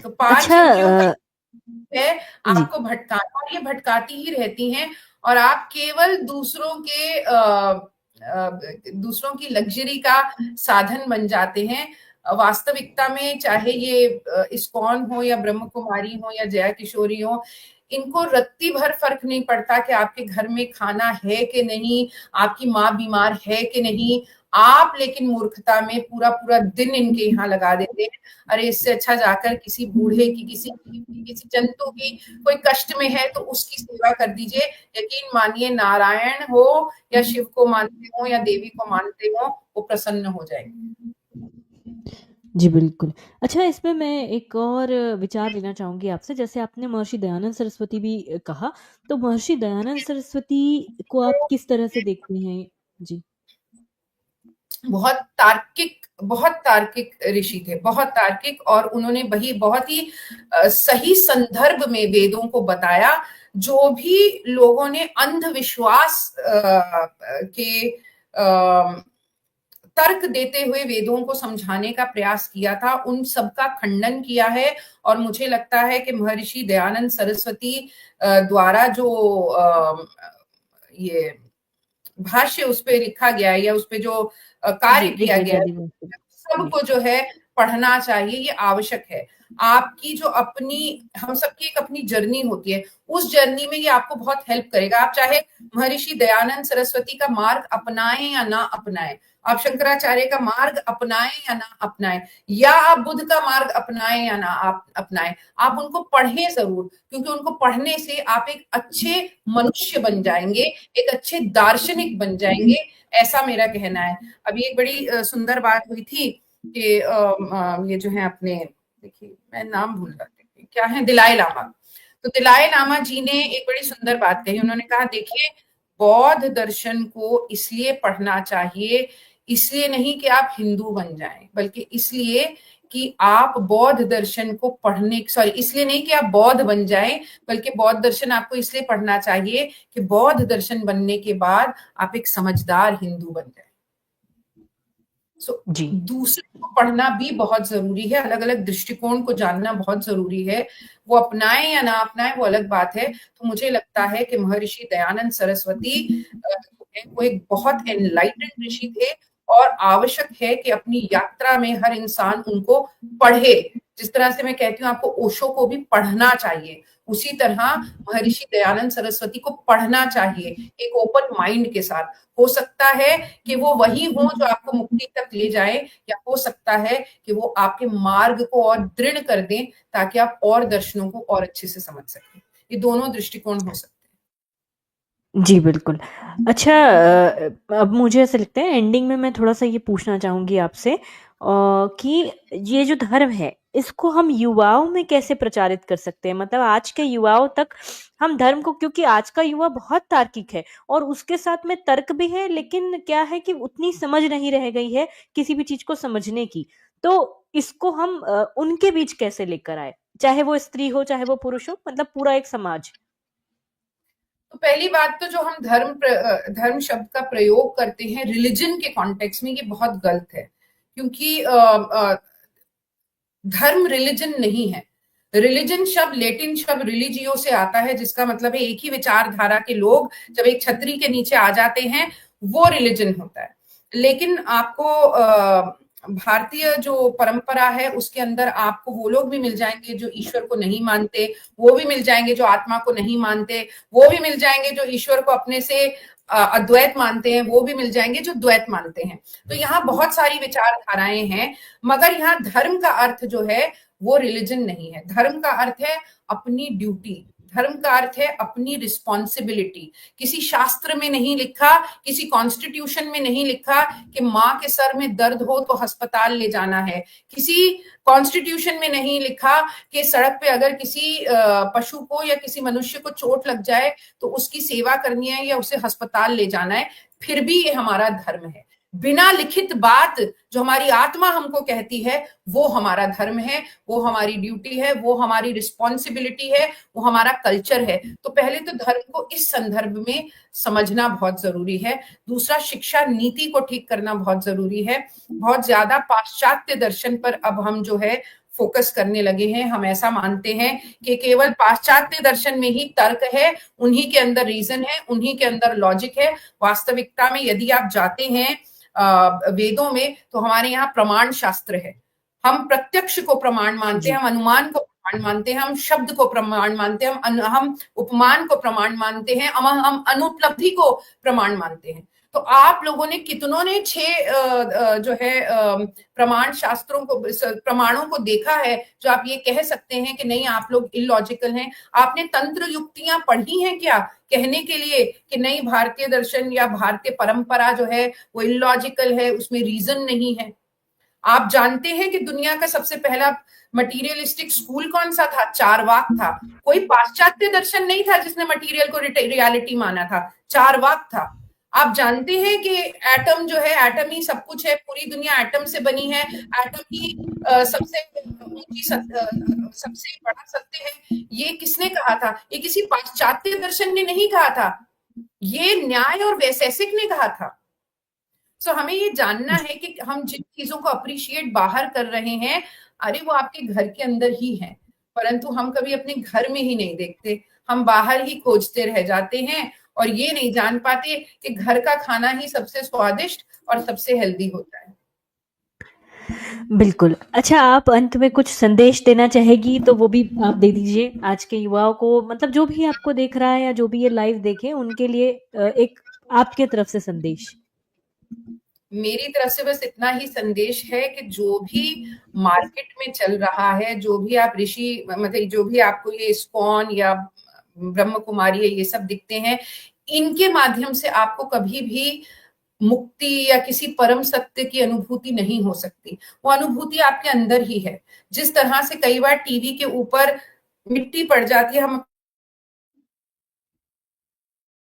तो 5
अच्छा।
इंद्रियों का है
जी।
आपको भटकाना, और ये भटकाती ही रहती हैं, और आप केवल दूसरों की लग्जरी का साधन बन जाते हैं। वास्तविकता में चाहे ये इस्कॉन हो या ब्रह्म कुमारी हो या जया किशोरी हो, इनको रत्ती भर फर्क नहीं पड़ता कि आपके घर में खाना है कि नहीं, आपकी माँ बीमार है कि नहीं। आप लेकिन मूर्खता में पूरा पूरा दिन इनके यहाँ लगा देते हैं। अरे इससे अच्छा जाकर किसी बूढ़े की, किसी किसी जंतु की कोई कष्ट में है तो उसकी सेवा कर दीजिए। यकीन मानिए, नारायण हो या शिव को मानते हो या देवी को मानते हो, वो प्रसन्न हो जाएंगे।
जी, बिल्कुल। अच्छा, इसमें मैं एक और विचार लेना चाहूँगी आपसे। जैसे आपने महर्षि दयानंद सरस्वती भी कहा, तो महर्षि दयानंद सरस्वती को आप किस तरह से देखते हैं? जी।
बहुत तार्किक ऋषि थे, बहुत तार्किक, और उन्होंने वही बहुत ही सही संदर्भ में वेदों को बताया। जो भी लोगों ने अंधविश्वास के तर्क देते हुए वेदों को समझाने का प्रयास किया था, उन सबका खंडन किया है। और मुझे लगता है कि महर्षि दयानंद सरस्वती द्वारा जो ये भाष्य उस पे लिखा गया है या उस पे जो
जी,
कार्य किया
ऋग्वेद
गया है,
यजुर्वेद। जी।
सबको जो है पढ़ना चाहिए, ये आवश्यक है। आपकी जो अपनी, हम सबकी एक अपनी जर्नी होती है, उस जर्नी में ये आपको बहुत हेल्प करेगा। आप चाहे महर्षि दयानंद सरस्वती का मार्ग अपनाएं या ना अपनाएं, आप शंकराचार्य का मार्ग अपनाएं या ना अपनाएं, या आप बुद्ध का मार्ग अपनाएं या ना आप अपनाएं, आप उनको पढ़ें जरूर, क्योंकि उनको पढ़ने से आप एक अच्छे मनुष्य बन जाएंगे, एक अच्छे दार्शनिक बन जाएंगे, ऐसा मेरा कहना है। अभी एक बड़ी सुंदर बात हुई थी कि ये जो है अपने, देखिए मैं नाम भूल जाती, क्या है, दिलाई लामा। तो दिलाई लामा जी ने एक बड़ी सुंदर बात कही। उन्होंने कहा, देखिए बौद्ध दर्शन को इसलिए पढ़ना चाहिए, इसलिए नहीं कि आप हिंदू बन जाएं, बल्कि इसलिए कि आप बौद्ध दर्शन को पढ़ने, सॉरी, इसलिए नहीं कि आप बौद्ध बन जाएं, बल्कि बौद्ध दर्शन आपको इसलिए पढ़ना चाहिए कि बौद्ध दर्शन बनने के बाद आप एक समझदार हिंदू बन जाएं।
जी।
दूसरे को पढ़ना भी बहुत जरूरी है, अलग अलग दृष्टिकोण को जानना बहुत जरूरी है। वो अपनाएं या ना अपनाएं वो अलग बात है। तो मुझे लगता है कि महर्षि दयानंद सरस्वती वो एक बहुत एनलाइटेंड ऋषि थे, और आवश्यक है कि अपनी यात्रा में हर इंसान उनको पढ़े। जिस तरह से मैं कहती हूँ आपको ओशो को भी पढ़ना चाहिए, उसी तरह महर्षि दयानंद सरस्वती को पढ़ना चाहिए एक ओपन माइंड के साथ। हो सकता है कि वो वही हो जो आपको मुक्ति तक ले जाए, या हो सकता है कि वो आपके मार्ग को और दृढ़ कर दें, ताकि आप और दर्शनों को और अच्छे से समझ सकें। ये दोनों दृष्टिकोण हो सकते हैं।
जी, बिल्कुल। अच्छा, अब मुझे ऐसा लगता है एंडिंग में मैं थोड़ा-सा ये पूछना चाहूँगी आपसे कि ये जो धर्म है, इसको हम युवाओं में कैसे प्रचारित कर सकते हैं? मतलब आज के युवाओं तक हम धर्म को, क्योंकि आज का युवा बहुत तार्किक है और उसके साथ में तर्क भी है, लेकिन क्या है कि उतनी समझ नहीं रह गई है किसी भी चीज़ को समझने की। तो इसको हम उनके बीच कैसे लेकर आएँ? चाहे वो स्त्री हो, चाहे वो पुरुष हो, मतलब पूरा एक समाज।
तो पहली बात तो जो हम धर्म शब्द का प्रयोग करते हैं रिलीजन के कॉन्टेक्स्ट में, ये बहुत गलत है। क्योंकि धर्म रिलीजन नहीं है। रिलीजन शब्द लेटिन शब्द रिलीजियो से आता है, जिसका मतलब है एक ही विचारधारा के लोग जब एक छतरी के नीचे आ जाते हैं, वो रिलीजन होता है। लेकिन आपको भारतीय जो परंपरा है उसके अंदर आपको वो लोग भी मिल जाएंगे जो ईश्वर को नहीं मानते, वो भी मिल जाएंगे जो आत्मा को नहीं मानते, वो भी मिल जाएंगे जो ईश्वर को अपने से अद्वैत मानते हैं, वो भी मिल जाएंगे जो द्वैत मानते हैं। तो यहाँ बहुत सारी विचारधाराएं हैं, मगर यहाँ धर्म का अर्थ जो है वो रिलीजन नहीं है। धर्म का अर्थ है अपनी ड्यूटी, धर्म का अर्थ है अपनी रिस्पॉन्सिबिलिटी। किसी शास्त्र में नहीं लिखा, किसी कॉन्स्टिट्यूशन में नहीं लिखा कि माँ के सर में दर्द हो तो अस्पताल ले जाना है। किसी कॉन्स्टिट्यूशन में नहीं लिखा कि सड़क पे अगर किसी पशु को या किसी मनुष्य को चोट लग जाए तो उसकी सेवा करनी है या उसे अस्पताल ले जाना है। फिर भी ये हमारा धर्म है। बिना लिखित बात जो हमारी आत्मा हमको कहती है वो हमारा धर्म है, वो हमारी ड्यूटी है, वो हमारी रिस्पॉन्सिबिलिटी है, वो हमारा कल्चर है। तो पहले तो धर्म को इस संदर्भ में समझना बहुत जरूरी है। दूसरा, शिक्षा नीति को ठीक करना बहुत जरूरी है। बहुत ज्यादा पाश्चात्य दर्शन पर अब हम जो है फोकस करने लगे हैं। हम ऐसा मानते हैं कि केवल पाश्चात्य दर्शन में ही तर्क है, उन्हीं के अंदर रीजन है, उन्हीं के अंदर लॉजिक है। वास्तविकता में यदि आप जाते हैं वेदों में, तो हमारे यहाँ प्रमाण शास्त्र है। हम प्रत्यक्ष को प्रमाण मानते हैं, हम अनुमान को प्रमाण मानते हैं, हम शब्द को प्रमाण मानते हैं, हम उपमान को प्रमाण मानते हैं, हम अनुपलब्धि को प्रमाण मानते हैं। तो आप लोगों ने कितनों ने 6 जो है प्रमाण शास्त्रों को, प्रमाणों को देखा है जो आप ये कह सकते हैं कि नहीं आप लोग इलॉजिकल हैं? आपने तंत्र युक्तियां पढ़ी हैं क्या कहने के लिए कि नहीं भारतीय दर्शन या भारतीय परंपरा जो है वो इलॉजिकल है, उसमें रीजन नहीं है? आप जानते हैं कि दुनिया का सबसे पहला मटीरियलिस्टिक स्कूल कौन सा था? चारवाक था। कोई पाश्चात्य दर्शन नहीं था जिसने मटीरियल को रियलिटी माना था, चारवाक था। आप जानते हैं कि एटम जो है, एटम ही सब कुछ है, पूरी दुनिया एटम से बनी है, एटम ही सबसे ऊंची सबसे बड़ा सत्य है। ये किसने कहा था? ये किसी पाश्चात्य दर्शन ने नहीं कहा था, ये न्याय और वैशेषिक ने कहा था। सो हमें ये जानना है कि हम जिन चीजों को अप्रिशिएट बाहर कर रहे हैं, अरे वो आपके घर के अंदर ही है, परंतु हम कभी अपने घर में ही नहीं देखते, हम बाहर ही खोजते रह जाते हैं और ये नहीं जान पाते कि घर का खाना ही सबसे स्वादिष्ट और सबसे हेल्दी होता है।
बिल्कुल। अच्छा, आप अंत में कुछ संदेश देना चाहेगी तो वो भी आप दे दीजिए आज के युवाओं को, मतलब जो भी आपको देख रहा है या जो भी ये लाइव देखे उनके लिए एक आपके तरफ से संदेश।
मेरी तरफ से बस इतना ही संदेश है कि जो भी मार्केट में चल रहा है, जो भी आप ऋषि मतलब जो भी आपको ये इस्कॉन या ब्रह्म कुमारी ये सब दिखते हैं, इनके माध्यम से आपको कभी भी मुक्ति या किसी परम सत्य की अनुभूति नहीं हो सकती। वो अनुभूति आपके अंदर ही है। जिस तरह से कई बार टीवी के ऊपर मिट्टी पड़ जाती है, हम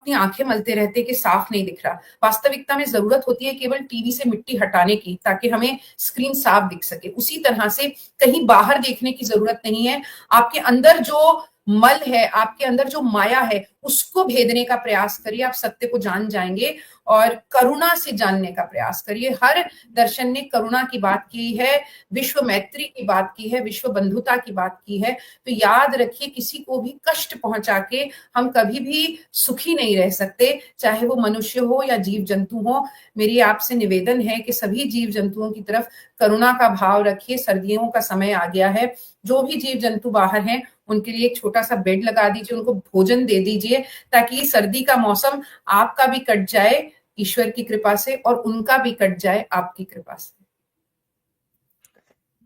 अपनी आंखें मलते रहते कि साफ नहीं दिख रहा। वास्तविकता में जरूरत होती है केवल टीवी से मिट्टी हटाने की, ताकि हमें स्क्रीन साफ दिख सके। उसी तरह से कहीं बाहर देखने की जरूरत नहीं है। आपके अंदर जो मल है, आपके अंदर जो माया है, उसको भेदने का प्रयास करिए, आप सत्य को जान जाएंगे। और करुणा से जानने का प्रयास करिए। हर दर्शन ने करुणा की बात की है, विश्व मैत्री की बात की है, विश्व बंधुता की बात की है। तो याद रखिए, किसी को भी कष्ट पहुंचा के हम कभी भी सुखी नहीं रह सकते, चाहे वो मनुष्य हो या जीव जंतु हो। मेरी आपसे निवेदन है कि सभी जीव जंतुओं की तरफ करुणा का भाव रखिए। सर्दियों का समय आ गया है, जो भी जीव जंतु बाहर हैं उनके लिए एक छोटा सा बेड लगा दीजिए, उनको भोजन दे दीजिए, ताकि सर्दी का मौसम आपका भी कट जाए ईश्वर की कृपा से, और उनका भी कट जाए आपकी कृपा से।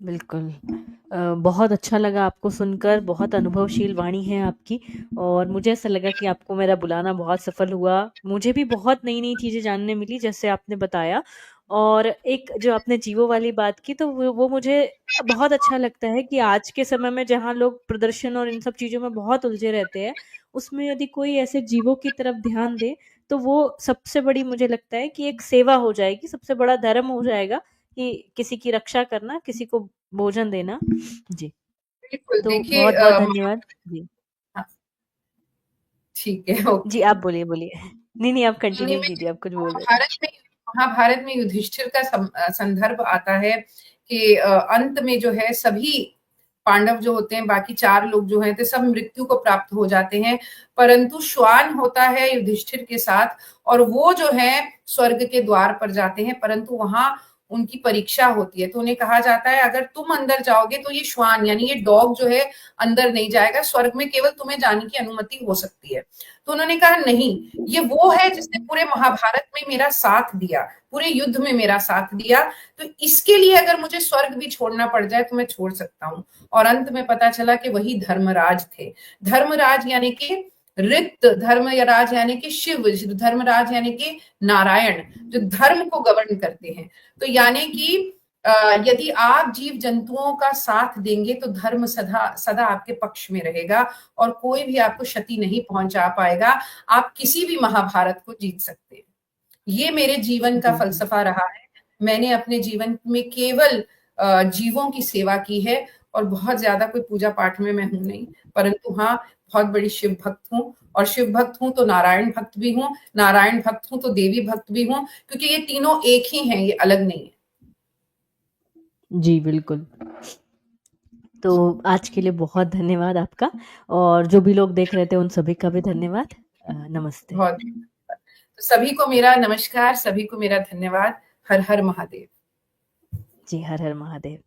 बिल्कुल। बहुत अच्छा लगा आपको सुनकर, बहुत अनुभवशील वाणी है आपकी, और मुझे ऐसा लगा कि आपको मेरा बुलाना बहुत सफल हुआ। मुझे भी बहुत नई-नई चीज़ें जानने मिली जैसे आपने बताया, और एक जो आपने जीवों वाली बात की तो वो मुझे बहुत अच्छा लगता है कि आज के समय में जहाँ लोग प्रदर्शन और इन सब चीज़ों में बहुत उलझे रहते हैं, उसमें यदि कोई ऐसे जीवों की तरफ ध्यान दे, तो वो सबसे बड़ी मुझे लगता है कि एक सेवा हो जाएगी, सबसे बड़ा धर्म हो जाएगा कि किसी की रक्षा करना, किसी को भोजन देना। जी,
बिल्कुल,
तो
देखिए
बहुत-बहुत धन्यवाद। जी।
हाँ, ठीक है,
जी,
ओके।
आप बोलिए, बोलिए। नहीं, नहीं, आप
सुनने
कंटिन्यू
में
कीजिए, आप कुछ बोल रहे थे।
महाभारत में युधिष्ठिर का संदर्भ आता है कि अंत में जो है सभी पांडव जो होते हैं, बाकी 4 लोग जो हैं, तो सब मृत्यु को प्राप्त हो जाते हैं, परंतु श्वान होता है युधिष्ठिर के साथ, और वो जो है स्वर्ग के द्वार पर जाते हैं, परंतु वहां उनकी परीक्षा होती है। तो उन्हें कहा जाता है, अगर तुम अंदर जाओगे तो ये श्वान यानी ये डॉग जो है अंदर नहीं जाएगा, स्वर्ग में केवल तुम्हें जाने की अनुमति हो सकती है। तो उन्होंने कहा नहीं, ये वो है जिसने पूरे महाभारत में मेरा साथ दिया, पूरे युद्ध में मेरा साथ दिया, तो इसके लिए अगर मुझे स्वर्ग भी छोड़ना पड़ जाए तो मैं छोड़ सकता हूँ। और अंत में पता चला कि वही धर्मराज थे। धर्मराज यानी कि ऋत, धर्मराज यानी कि शिव, धर्मराज यानी कि नारायण, जो धर्म को गवर्न करते हैं। तो यानी कि यदि आप जीव जंतुओं का साथ देंगे तो धर्म सदा सदा आपके पक्ष में रहेगा, और कोई भी आपको क्षति नहीं पहुंचा पाएगा। आप किसी भी महाभारत को जीत सकते हैं। ये मेरे जीवन का
जी, जी।
फलसफा रहा है। मैंने अपने जीवन में केवल जीवों की सेवा की है, और बहुत ज्यादा कोई पूजा पाठ में मैं हूं नहीं, परंतु हाँ, बहुत बड़ी शिव भक्त हूँ। और शिव भक्त हूं तो नारायण भक्त भी हूँ, नारायण भक्त हूं तो देवी भक्त भी हूँ, क्योंकि ये तीनों एक ही हैं, ये अलग नहीं है।
जी, बिल्कुल। तो आज के लिए बहुत धन्यवाद आपका, और जो भी लोग देख रहे थे उन सभी का भी धन्यवाद। नमस्ते।
बहुत तो सभी को मेरा नमस्कार, सभी को मेरा धन्यवाद। हर हर महादेव।
जी, हर हर महादेव।